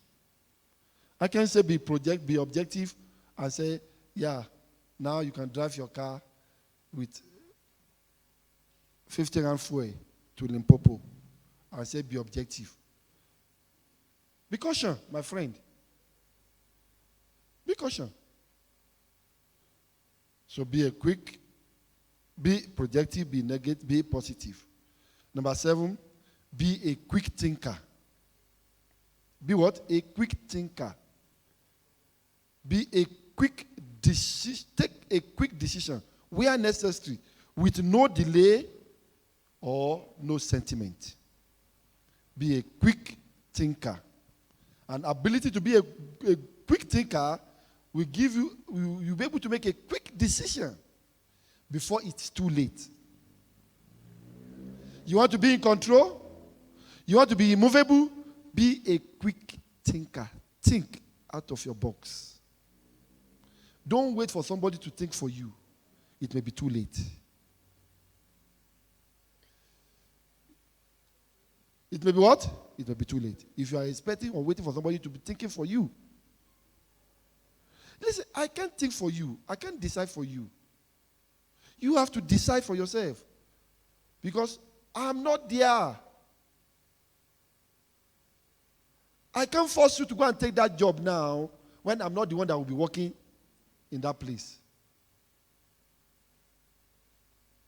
I can say be objective and say, yeah, now you can drive your car with 50 rand fuel to Limpopo and say be objective. Be caution, my friend. Be caution. So be projective, be negative, be positive. Number 7, be a quick thinker Be what? A quick thinker. Be a quick decision. Take a quick decision where necessary, with no delay or no sentiment. Be a quick thinker. An ability to be a quick thinker will give you, you'll be able to make a quick decision before it's too late. You want to be in control? You want to be immovable? Be a quick thinker. Think out of your box. Don't wait for somebody to think for you. It may be too late. It may be what? It may be too late. If you are expecting or waiting for somebody to be thinking for you. Listen, I can't think for you. I can't decide for you. You have to decide for yourself. Because I'm not there. I can't force you to go and take that job now when I'm not the one that will be working in that place.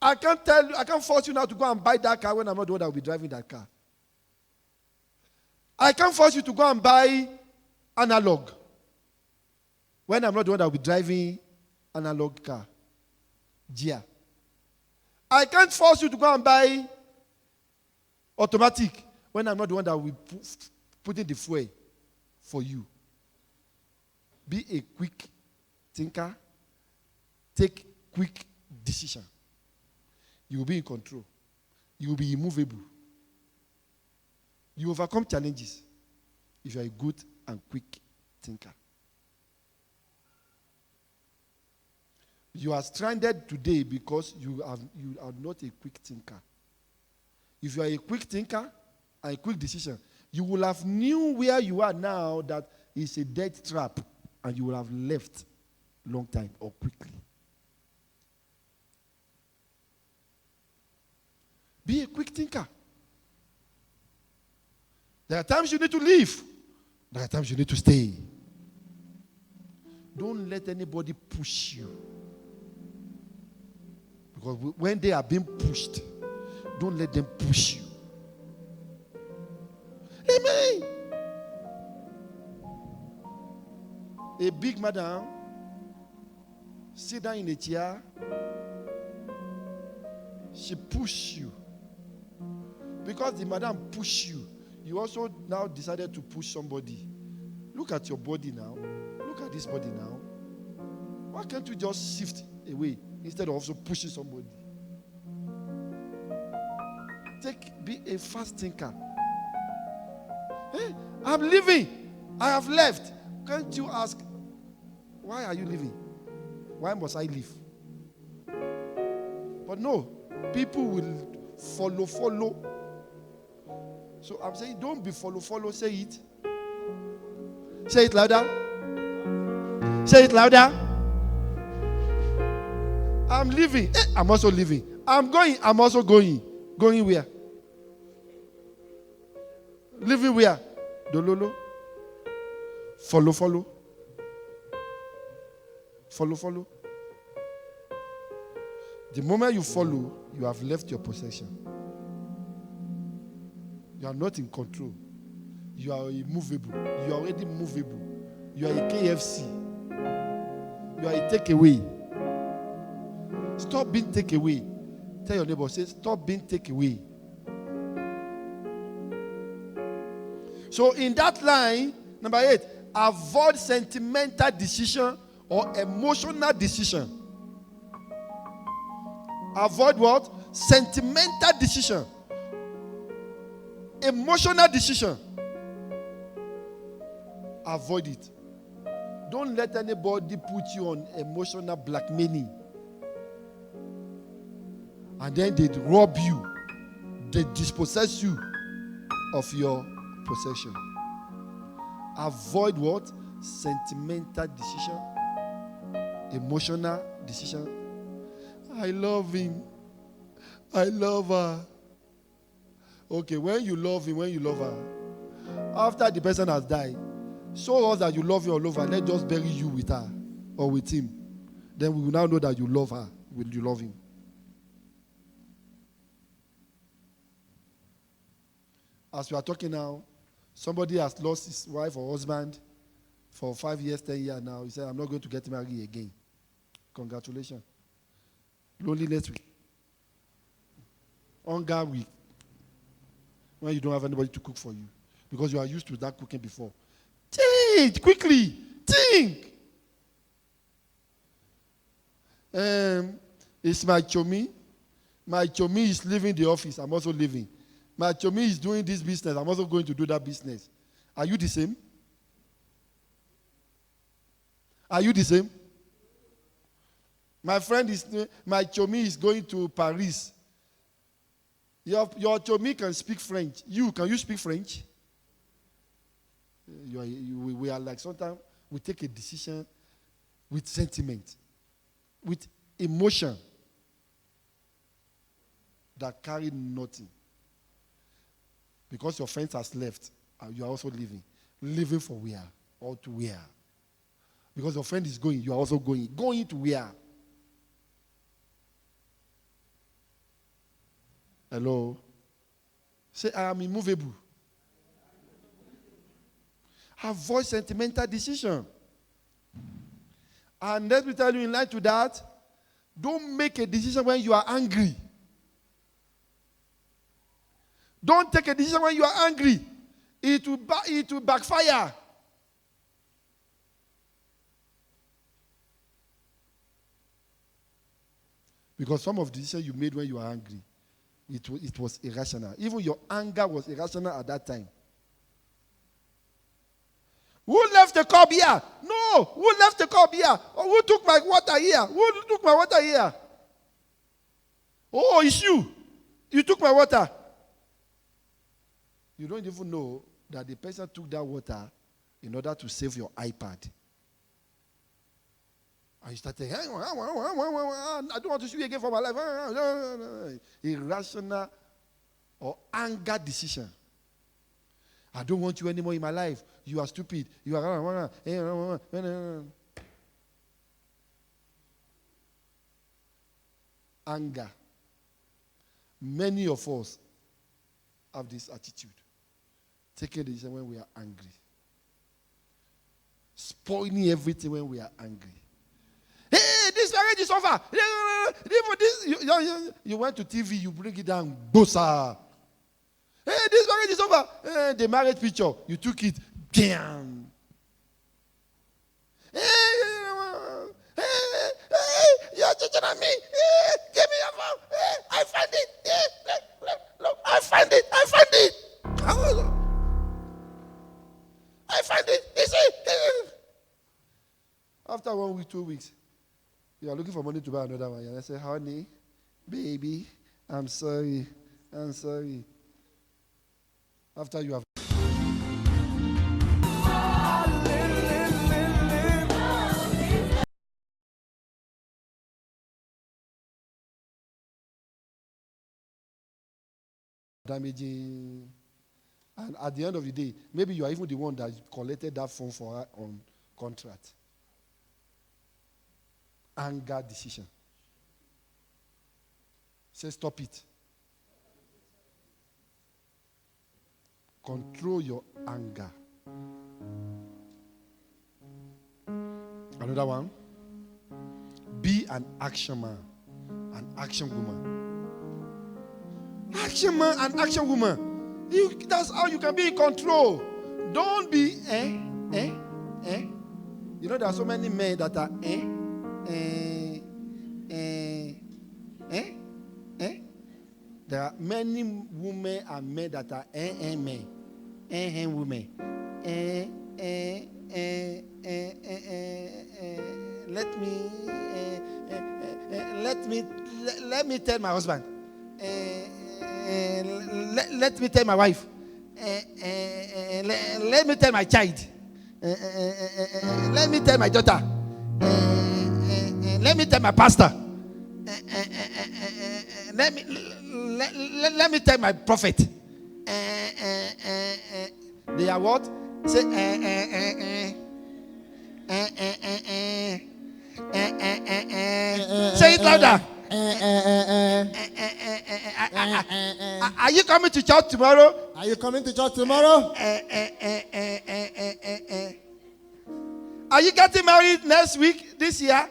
I can't force you now to go and buy that car when I'm not the one that will be driving that car. I can't force you to go and buy analog when I'm not the one that will be driving analog car. Gia. I can't force you to go and buy automatic when I'm not the one that will be putting the fuel for you. Be a quick thinker. Take quick decision. You will be in control. You will be immovable. You overcome challenges if you are a good and quick thinker. You are stranded today because you are not a quick thinker. If you are a quick thinker and a quick decision, you will have knew where you are now that it's a death trap, and you will have left long time or quickly. Be a quick thinker. There are times you need to leave. There are times you need to stay. Don't let anybody push you. Because when they are being pushed, don't let them push you. Amen. A big madam sit down in a chair. She push you. Because the madam push you, you also now decided to push somebody. Look at your body now. Look at this body now. Why can't you just shift away instead of also pushing somebody? Be a fast thinker. Hey, I'm leaving. I have left. Can't you ask, why are you leaving? Why must I leave? But no, people will follow. So I'm saying, don't be follow. Say it. Say it louder. Say it louder. I'm leaving. I'm also leaving. I'm going. I'm also going. Going where? Leaving where? Dololo. Follow. Follow. The moment you follow, you have left your possession. You are not in control. You are immovable. You are already movable. You are a KFC. You are a takeaway. Stop being takeaway. Tell your neighbor, say, stop being takeaway. So in that line, number 8, avoid sentimental decision or emotional decision. Avoid what? Sentimental decision. Emotional decision. Avoid it. Don't let anybody put you on emotional blackmailing. And then they rob you. They dispossess you of your possession. Avoid what? Sentimental decision. Emotional decision. I love him. I love her. Okay, when you love him, when you love her, after the person has died, show us that you love her all over. Let's just bury you with her or with him. Then we will now know that you love her. Will you love him? As we are talking now, Somebody has lost his wife or husband for 5 years, 10 years now. He said, I'm not going to get married again. Congratulations. Loneliness week. Hunger week. When you don't have anybody to cook for you. Because you are used to that cooking before. Think quickly. Think. It's my chomi. My chomi is leaving the office. I'm also leaving. My chomi is doing this business. I'm also going to do that business. Are you the same? Are you the same? My chomi is going to Paris. Your chomi can speak French. Can you speak French? We are like, sometimes we take a decision with sentiment, with emotion that carry nothing. Because your friends has left, and you are also leaving. Leaving for where? Or to where? Because your friend is going, you are also going. Going to where? Hello? Say, I am immovable. Avoid sentimental decision. And let me tell you, in line to that, don't make a decision when you are angry. Don't take a decision when you are angry. It will backfire. Because some of the decisions you made when you were angry, it was irrational. Even your anger was irrational at that time. Who left the cup here? No. Who left the cup here? Or who took my water here? Who took my water here? Oh, it's you. You took my water. You don't even know that the person took that water in order to save your iPad. And you started, I don't want to see you again for my life. Irrational or anger decision. I don't want you anymore in my life. You are stupid. You are. Anger. Many of us have this attitude. Taking a decision when we are angry. Spoiling everything when we are angry. Hey, this marriage is over. You went to TV, you bring it down. Bossa. Hey, this marriage is over. Hey, the marriage picture, you took it. Damn. Hey, you're cheating on me. Hey, give me your phone. Hey, I find it. Hey, look, I find it. I find it. I find it. You see? After 1 week, 2 weeks, you are looking for money to buy another one. And I say, honey, baby, I'm sorry. I'm sorry. After you have damaging, and at the end of the day, maybe you are even the one that collected that phone for her on contract. Anger decision. Say, stop it. Control your anger. Another one. Be an action man, an action woman. Action man and action woman. That's how you can be in control. Don't be You know there are so many men that are There are many women and men that are men. Women. Let me tell my husband. Let me tell my wife. Let me tell my child. Let me tell my daughter. Let me tell my pastor. Let me tell my prophet. They are what? Say Say it louder. Are you coming to church tomorrow? Are you coming to church tomorrow? Are you getting married next week, this year?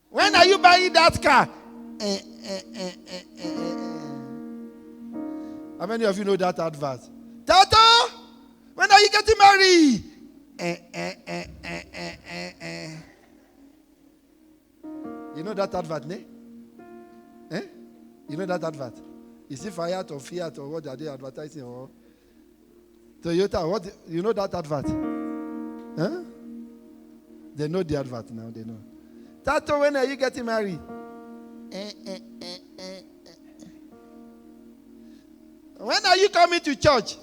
When are you buying that car? How many of you know that advert? Tato, when are you getting married? You know that advert, ne? Eh? You know that advert? Is it Fiat or Fiat or what are they advertising? Or Toyota? What? You know that advert? Huh? They know the advert now. They know. Tato, when are you getting married? When are you coming to church?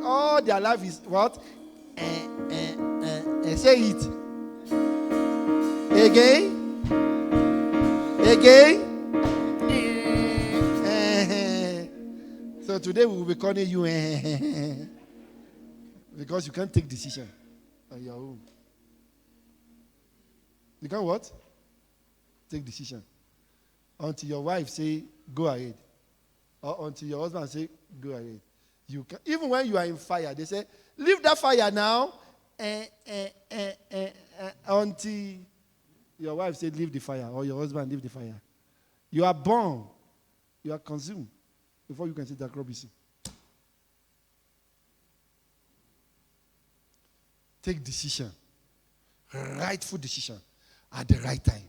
All their life is what? Say it. Again. So today we will be calling you because you can't take decision on your own. You can't what? Take decision. Until your wife say, go ahead. Or until your husband say, go ahead. You can, even when you are in fire, they say, leave that fire now. Until your wife said, leave the fire. Or your husband, leave the fire. You are born. You are consumed. Before you can see that crop you see. Take decision. Rightful decision. At the right time.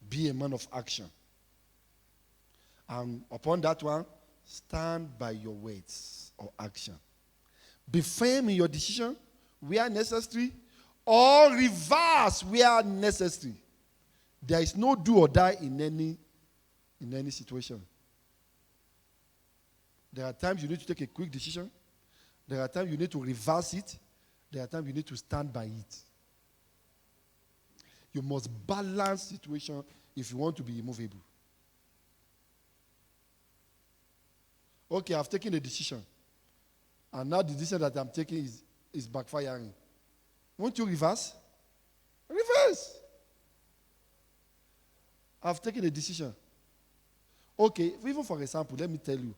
Be a man of action. And upon that one, stand by your words or action. Be firm in your decision where necessary, or reverse where necessary. There is no do or die in any situation. There are times you need to take a quick decision. There are times you need to reverse it. There are times you need to stand by it. You must balance situation if you want to be immovable. Okay, I've taken a decision. And now the decision that I'm taking is backfiring. Won't you reverse? Reverse. I've taken a decision. Okay, even for example, let me tell you.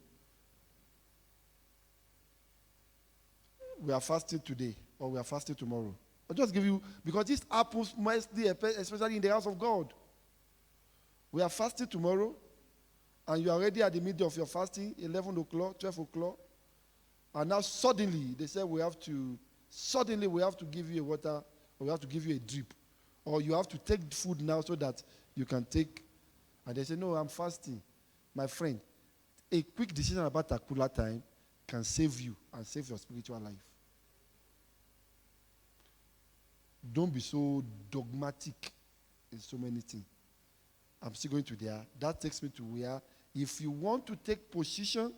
We are fasting today or we are fasting tomorrow. I'll just give you, because this happens mostly, especially in the house of God. We are fasting tomorrow, and you are already at the middle of your fasting, 11 o'clock, 12 o'clock. And now suddenly, they say we have to give you a water, or we have to give you a drip. Or you have to take food now so that you can take. And they say, no, I'm fasting. My friend, a quick decision about a cooler time can save you and save your spiritual life. Don't be so dogmatic in so many things. I'm still going to there. That takes me to where, if you want to take position,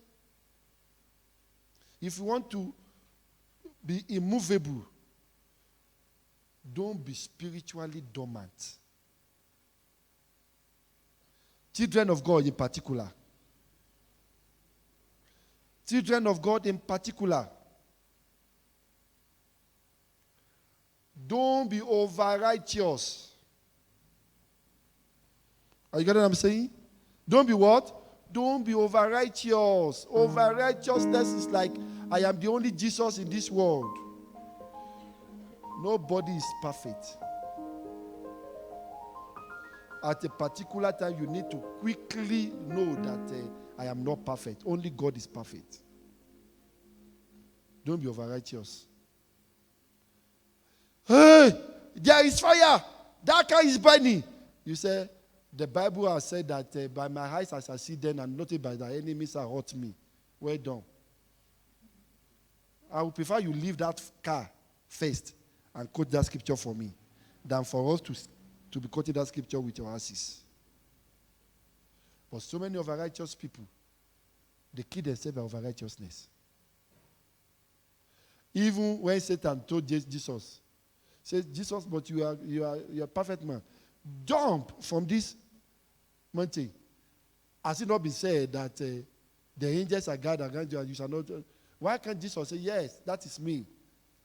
if you want to be immovable, don't be spiritually dormant. Children of God in particular. Children of God in particular. Don't be over-righteous. Are you getting what I'm saying? Don't be what? Don't be over-righteous. Over-righteousness is like, I am the only Jesus in this world. Nobody is perfect. At a particular time, you need to quickly know that I am not perfect. Only God is perfect. Don't be over-righteous. Hey, there is fire. That car is burning. You say, the Bible has said that by my eyes I shall see them, and not by the enemies that hurt me. Well done. I would prefer you leave that car first and quote that scripture for me than for us to be quoting that scripture with your asses. But so many of our righteous people, they kill themselves by righteousness. Even when Satan told Jesus, says, Jesus, but you are a perfect man. Jump from this mountain. Has it not been said that the angels are gathered against you and you shall not? Why can't Jesus say, yes, that is me.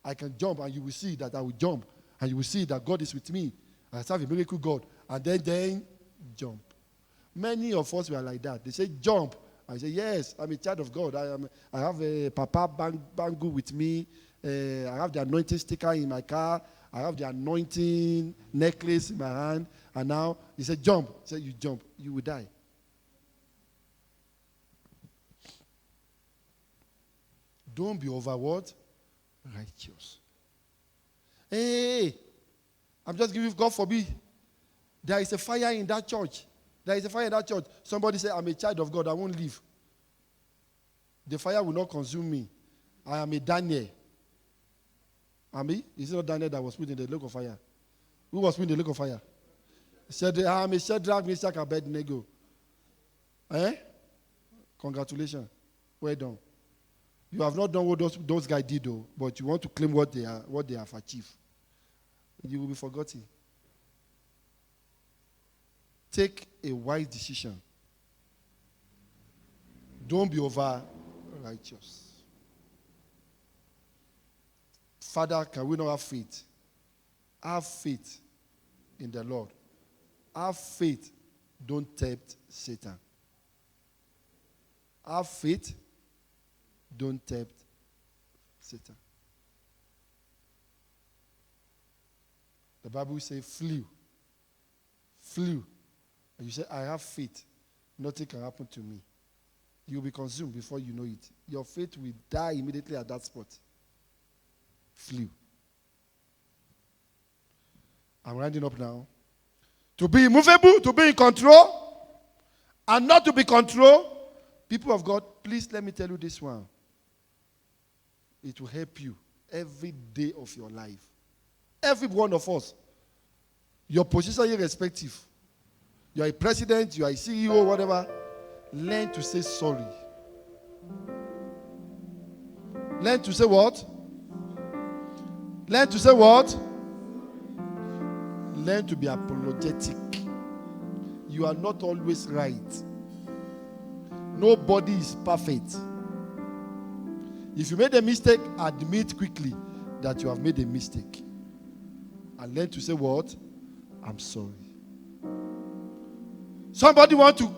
I can jump and you will see that I will jump. And you will see that God is with me. I serve a miracle God. And then jump. Many of us were like that. They say jump. I say, yes, I'm a child of God. I have a Papa Bangu with me. I have the anointing sticker in my car. I have the anointing necklace in my hand. And now he said, jump. He said, you jump, you will die. Don't be over what? Righteous. Hey, I'm just giving, God forbid, there is a fire in that church. There is a fire in that church. Somebody say, I'm a child of God, I won't leave. The fire will not consume me. I am a Daniel. Is it not Daniel that was put in the lake of fire? Who was put in the lake of fire? He said, I am a Shadrach, Meshach, and Abednego. Congratulations. Well done. You have not done what those guys did, though, but you want to claim what they have achieved. You will be forgotten. Take a wise decision. Don't be over righteous. Father, can we not have faith? Have faith in the Lord. Have faith. Don't tempt Satan. Have faith. Don't tempt Satan. The Bible says, flew. Flew. And you say, I have faith. Nothing can happen to me. You will be consumed before you know it. Your faith will die immediately at that spot. Flew. I'm rounding up now. To be immovable, to be in control, and not to be controlled. People of God, please let me tell you this one. It will help you every day of your life. Every one of us. Your position irrespective. You are a president, you are a CEO, whatever. Learn to say sorry. Learn to say what? Learn to say what? Learn to be apologetic. You are not always right. Nobody is perfect. If you made a mistake, admit quickly that you have made a mistake. And learn to say what? I'm sorry. Somebody want to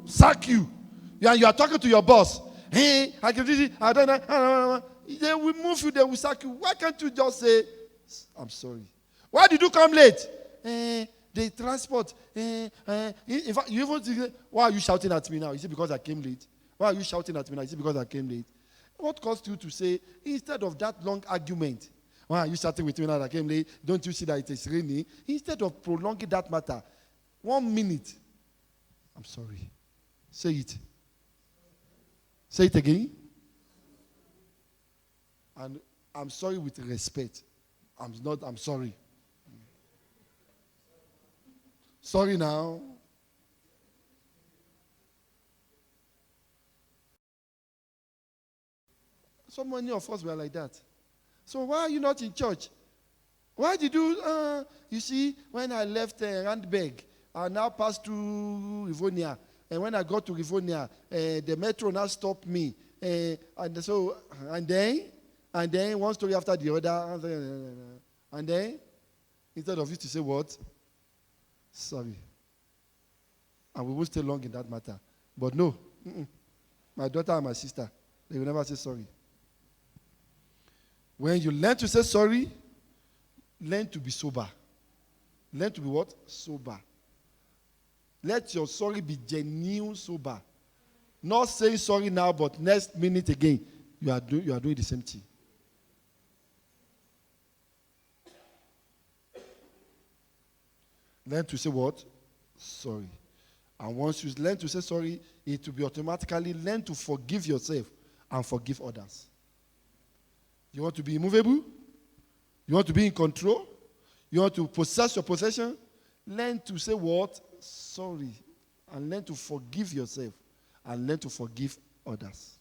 sack you. And you are talking to your boss. Hey, I can do it. I don't know. They will move you. They will sack you. Why can't you just say, I'm sorry? Why did you come late? The transport. In fact, you even think, why are you shouting at me now? Is it because I came late? Why are you shouting at me now? Is it because I came late? What caused you to say, instead of that long argument, why are you shouting with me now that I came late? Don't you see that it is raining? Instead of prolonging that matter, 1 minute, I'm sorry. Say it. Say it again. And I'm sorry with respect. I'm sorry. Sorry now. So many of us were like that. So why are you not in church? Why did you, you see, when I left Randburg, I now passed through Rivonia. And when I got to Rivonia, the metro now stopped me. And then one story after the other. And then, instead of you to say what? Sorry. And we won't stay long in that matter. But no. My daughter and my sister, they will never say sorry. When you learn to say sorry, learn to be sober. Learn to be what? Sober. Let your sorry be genuine sober. Not saying sorry now, but next minute again, you are doing the same thing. Learn to say what? Sorry. And once you learn to say sorry, it will be automatically learn to forgive yourself and forgive others. You want to be immovable? You want to be in control? You want to possess your possession? Learn to say what? Sorry. And learn to forgive yourself. And learn to forgive others.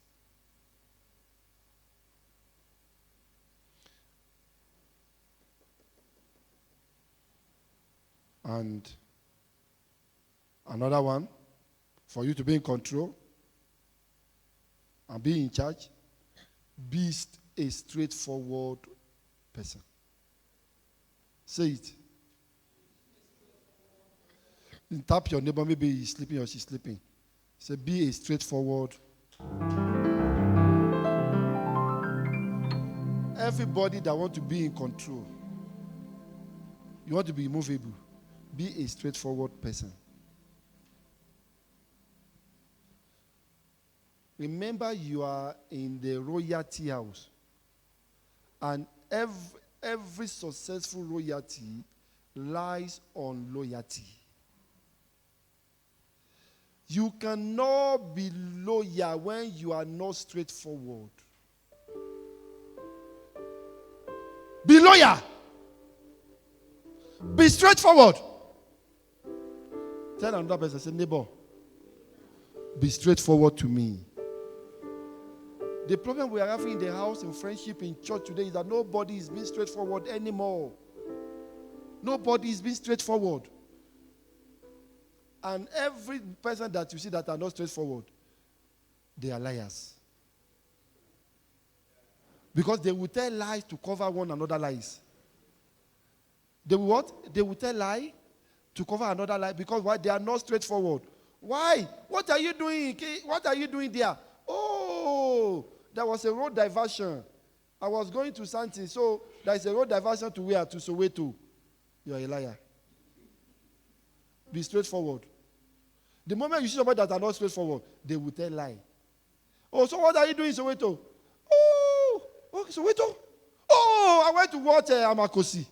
And another one, for you to be in control and be in charge, be a straightforward person. Say it. You tap your neighbor, maybe he's sleeping or she's sleeping. Say, be a straightforward. Everybody that want to be in control, you want to be immovable, be a straightforward person. Remember, you are in the royalty house. And every successful royalty lies on loyalty. You cannot be loyal when you are not straightforward. Be loyal. Be straightforward. Tell another person, say, neighbor, be straightforward to me. The problem we are having in the house, in friendship, in church today is that nobody is being straightforward anymore. Nobody is being straightforward. And every person that you see that are not straightforward, they are liars. Because they will tell lies to cover one another lies. They will what? They will tell lie to cover another lie because why? They are not straightforward. Why? What are you doing? What are you doing there? Oh, there was a road diversion. I was going to Santi, so there is a road diversion to where? To Soweto. You are a liar. Be straightforward. The moment you see somebody that are not straightforward, they will tell lie. Oh, so what are you doing in Soweto? Oh, okay, Soweto. Oh, I went to watch Amakosi.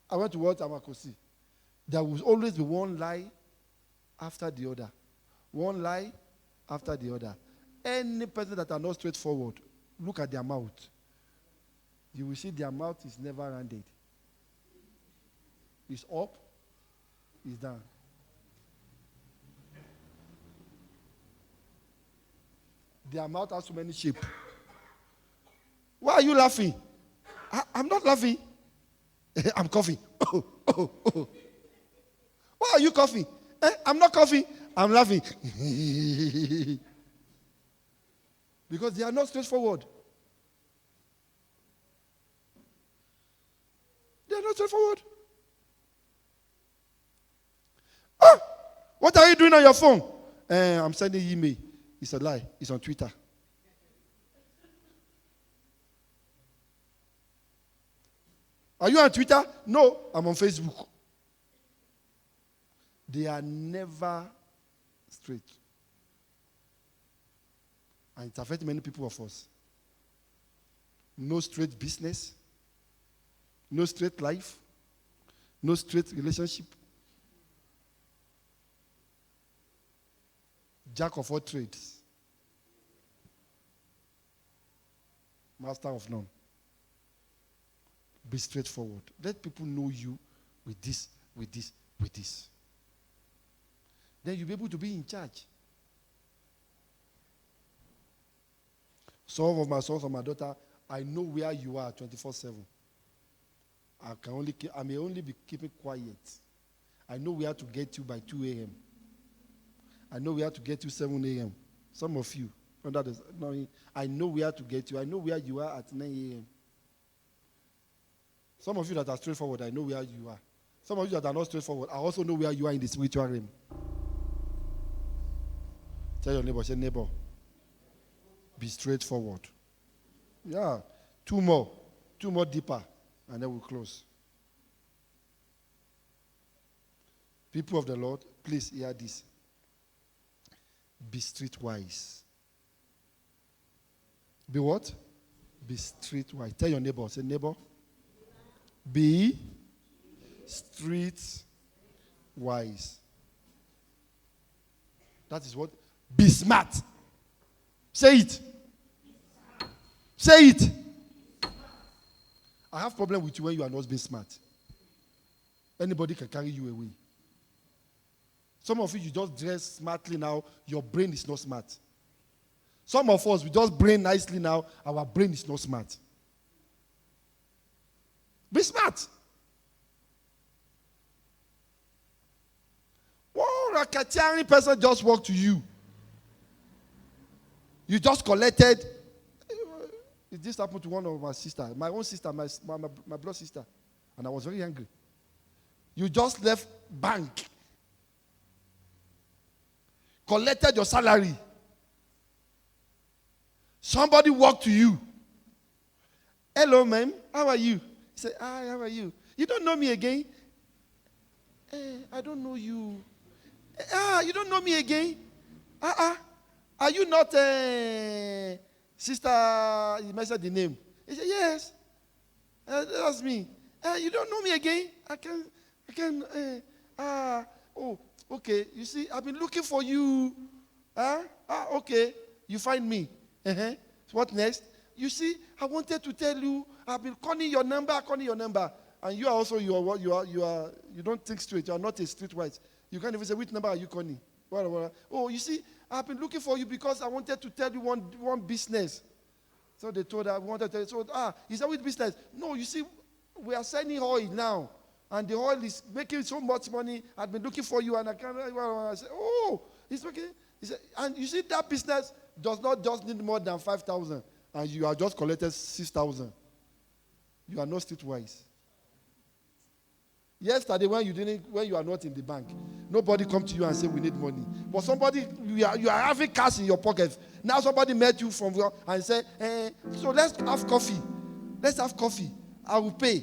I went to watch Amakosi. There will always be one lie after the other. One lie after the other. Any person that are not straightforward, look at their mouth. You will see their mouth is never rounded. It's up, it's down. Their mouth has so many shapes. Why are you laughing? I'm not laughing. I'm coughing. Oh, oh, oh. Why are you coughing? I'm not coughing. I'm laughing. Because they are not straightforward. They are not straightforward. What are you doing on your phone? I'm sending email. It's a lie. It's on Twitter. Are you on Twitter? No, I'm on Facebook. They are never straight. And it affects many people of us. No straight business. No straight life. No straight relationship. Jack of all trades. Master of none. Be straightforward. Let people know you with this, with this, with this. Then you'll be able to be in charge. Some of my sons or my daughter, I know where you are 24/7. I may only be keeping quiet. I know where to get you by 2 a.m. I know where to get you 7 a.m. Some of you, I know where to get you. I know where you are at 9 a.m. Some of you that are straightforward, I know where you are. Some of you that are not straightforward, I also know where you are in the spiritual realm. Tell your neighbor, say, neighbor, be straightforward. Yeah. Two more deeper, and then we'll close. People of the Lord, please hear this. Be streetwise. Be what? Be streetwise. Tell your neighbor, say, neighbor, be streetwise. That is what? Be smart. Say it. Say it. I have problem with you when you are not being smart. Anybody can carry you away. Some of you just dress smartly now, your brain is not smart. Some of us, we just brain nicely now, our brain is not smart. Be smart. One racketeering person just walked to you. You just collected. This happened to one of my sisters, my own sister, my blood sister. And I was very angry. You just left bank. Collected your salary. Somebody walked to you. Hello, ma'am. How are you? He said, hi, how are you? You don't know me again? I don't know you. You don't know me again? Are you not sister? You mentioned the name. He said, yes. That's me. You don't know me again? Oh, okay. You see, I've been looking for you. Okay. You find me. What next? You see, I wanted to tell you, I've been calling your number. And you are also, you don't think straight. You are not a streetwise. You can't even say, which number are you calling? Oh, you see, I've been looking for you because I wanted to tell you one business. So they told her, I wanted to tell you. So, is that which business? No, you see, we are selling oil now. And the oil is making so much money. I've been looking for you and I can't. I said, oh, it's okay. He said, and you see, that business does not just need more than 5,000. And you are just collected 6,000. You are not streetwise. Yesterday, when you are not in the bank, nobody come to you and say we need money. But somebody, you are having cash in your pocket. Now somebody met you from and said, so let's have coffee. Let's have coffee. I will pay.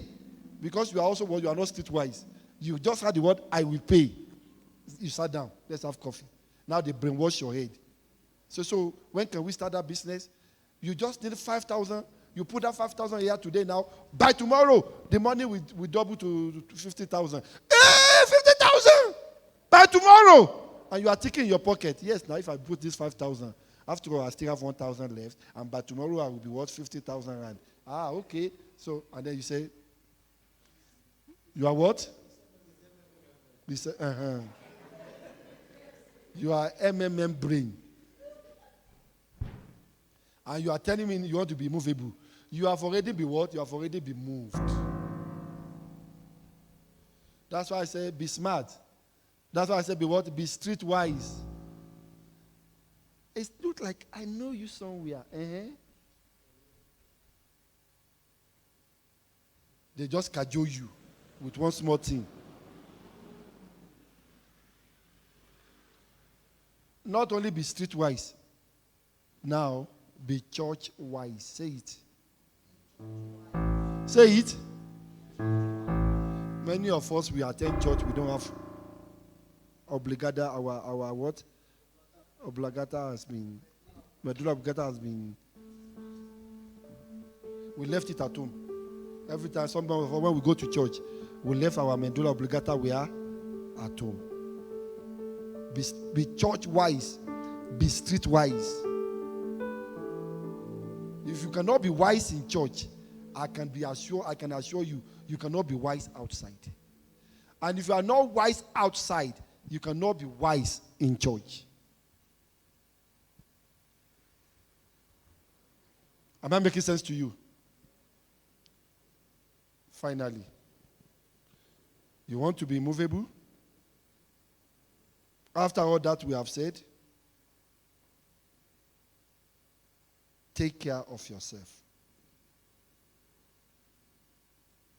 Because you are also you are not streetwise. You just had the word, I will pay. You sat down. Let's have coffee. Now they brainwash your head. So when can we start that business? You just need 5,000. You put that 5,000 here today now. By tomorrow, the money will double to 50,000. 50,000! By tomorrow! And you are taking in your pocket. Yes, now if I put this 5,000, after all, I still have 1,000 left. And by tomorrow, I will be worth 50,000 rand. Okay. So, and then you say, you are what? You say, You are MMM brain. And you are telling me you want to be movable. You have already been what? You have already been moved. That's why I say be smart. That's why I say be what? Be streetwise. It looks like I know you somewhere. They just cajole you with one small thing. Not only be streetwise, now be church-wise. Say it. Say it. Many of us, we attend church, we don't have obligata, our what? Obligata has been, medulla oblongata has been, we left it at home. Every time, when we go to church, we left our medulla oblongata where? At home. Be church-wise. Be street-wise. If you cannot be wise in church, I can assure you, you cannot be wise outside. And if you are not wise outside, you cannot be wise in church. Am I making sense to you? Finally, you want to be immovable? After all that we have said, take care of yourself.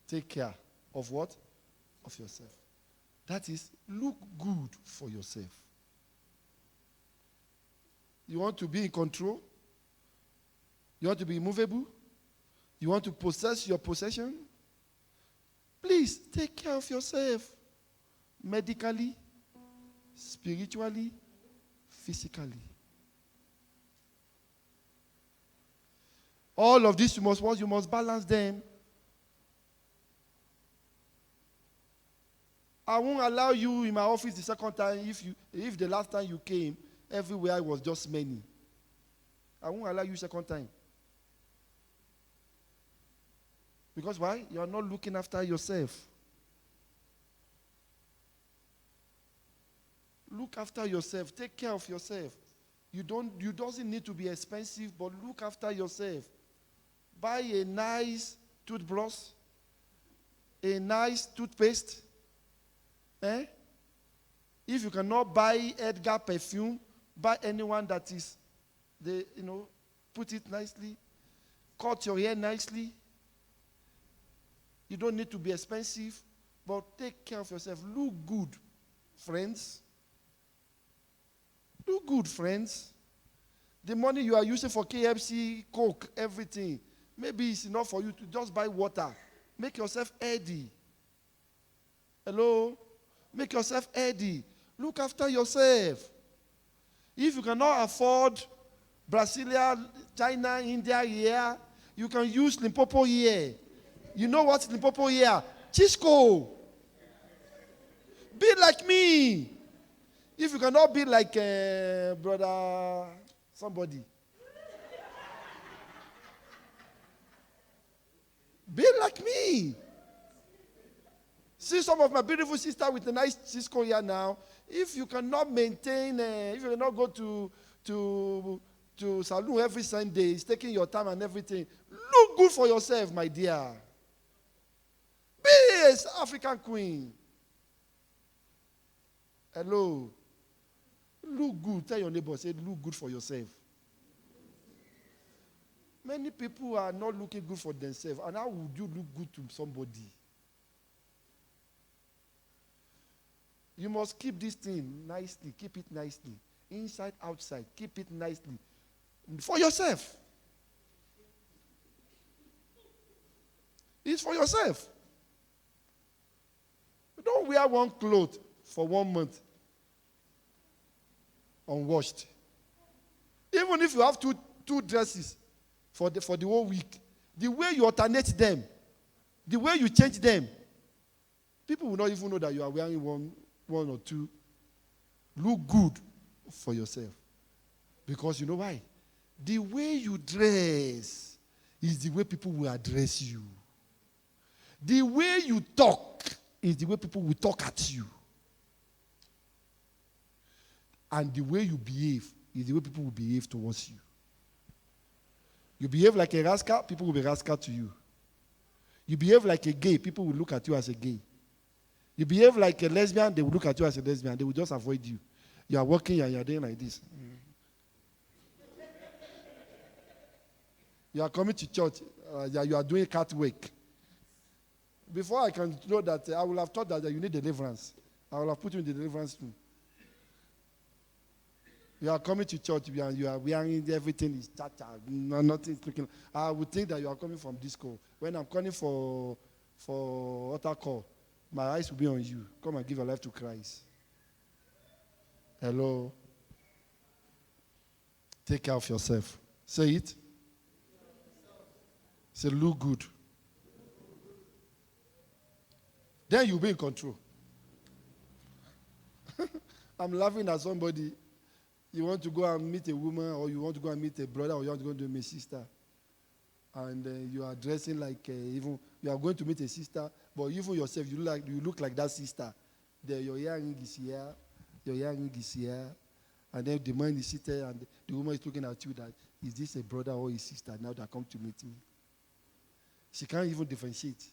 Take care of what? Of yourself. That is, look good for yourself. You want to be in control? You want to be immovable? You want to possess your possession? Please take care of yourself. Medically, spiritually, physically. All of this you must balance them. I won't allow you in my office the second time if the last time you came, everywhere was just many. I won't allow you second time. Because why? You are not looking after yourself. Look after yourself. Take care of yourself. You doesn't need to be expensive, but look after yourself. Buy a nice toothbrush, a nice toothpaste. If you cannot buy Edgar perfume, buy anyone that is, put it nicely. Cut your hair nicely. You don't need to be expensive, But take care of yourself. Look good, friends. Look good, friends. The money you are using for KFC, Coke, everything, maybe it's enough for you to just buy water. Make yourself healthy. Hello? Make yourself healthy. Look after yourself. If you cannot afford Brasilia, China, India here, you can use Limpopo here. You know what Limpopo here? Chisco. Be like me. If you cannot be like brother somebody. Be like me. See some of my beautiful sister with a nice Cisco here now. If you cannot maintain, if you cannot go to saloon every Sunday, it's taking your time and everything. Look good for yourself, my dear. Be an African queen. Hello. Look good. Tell your neighbor, say, look good for yourself. Many people are not looking good for themselves. And how would you look good to somebody? You must keep this thing nicely. Keep it nicely. Inside, outside. Keep it nicely. For yourself. It's for yourself. Don't wear one cloth for 1 month unwashed. Even if you have two dresses for the whole week, the way you alternate them, the way you change them, people will not even know that you are wearing one or two. Look good for yourself. Because you know why? The way you dress is the way people will address you. The way you talk is the way people will talk at you. And the way you behave is the way people will behave towards you. You behave like a rascal, people will be rascal to you. You behave like a gay, people will look at you as a gay. You behave like a lesbian, they will look at you as a lesbian. They will just avoid you. You are walking and you are doing like this. You are coming to church, you are doing cat work. Before I can know that, I will have thought that you need deliverance. I will have put you in the deliverance room. You are coming to church and you are wearing everything is cha-cha, nothing is looking. I would think that you are coming from disco. When I'm calling for altar call, my eyes will be on you. Come and give your life to Christ. Hello. Take care of yourself. Say it. Say, look good. Then you'll be in control. I'm laughing at somebody. You want to go and meet a woman, or you want to go and meet a brother, or you want to go and meet a sister. And you are dressing like, even, you are going to meet a sister, but even yourself, you look like that sister. Your earring is here, your earring is here. And then the man is seated, and the woman is looking at you that, is this a brother or a sister now that come to meet me? She can't even differentiate.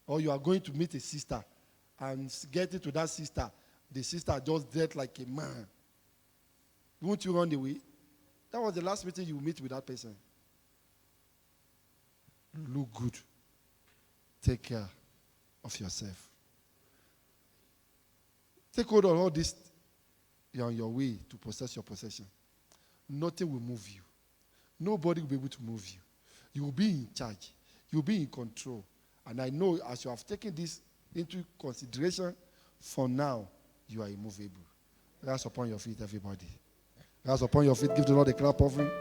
Or you are going to meet a sister, and getting to that sister, the sister just dressed like a man. Won't you run away? That was the last meeting you meet with that person. Look good. Take care of yourself. Take hold of all this. You are on your way to possess your possession. Nothing will move you. Nobody will be able to move you. You will be in charge. You will be in control. And I know as you have taken this into consideration, for now, you are immovable. Rise upon your feet, everybody. Rise upon your feet. Give the Lord a clap offering.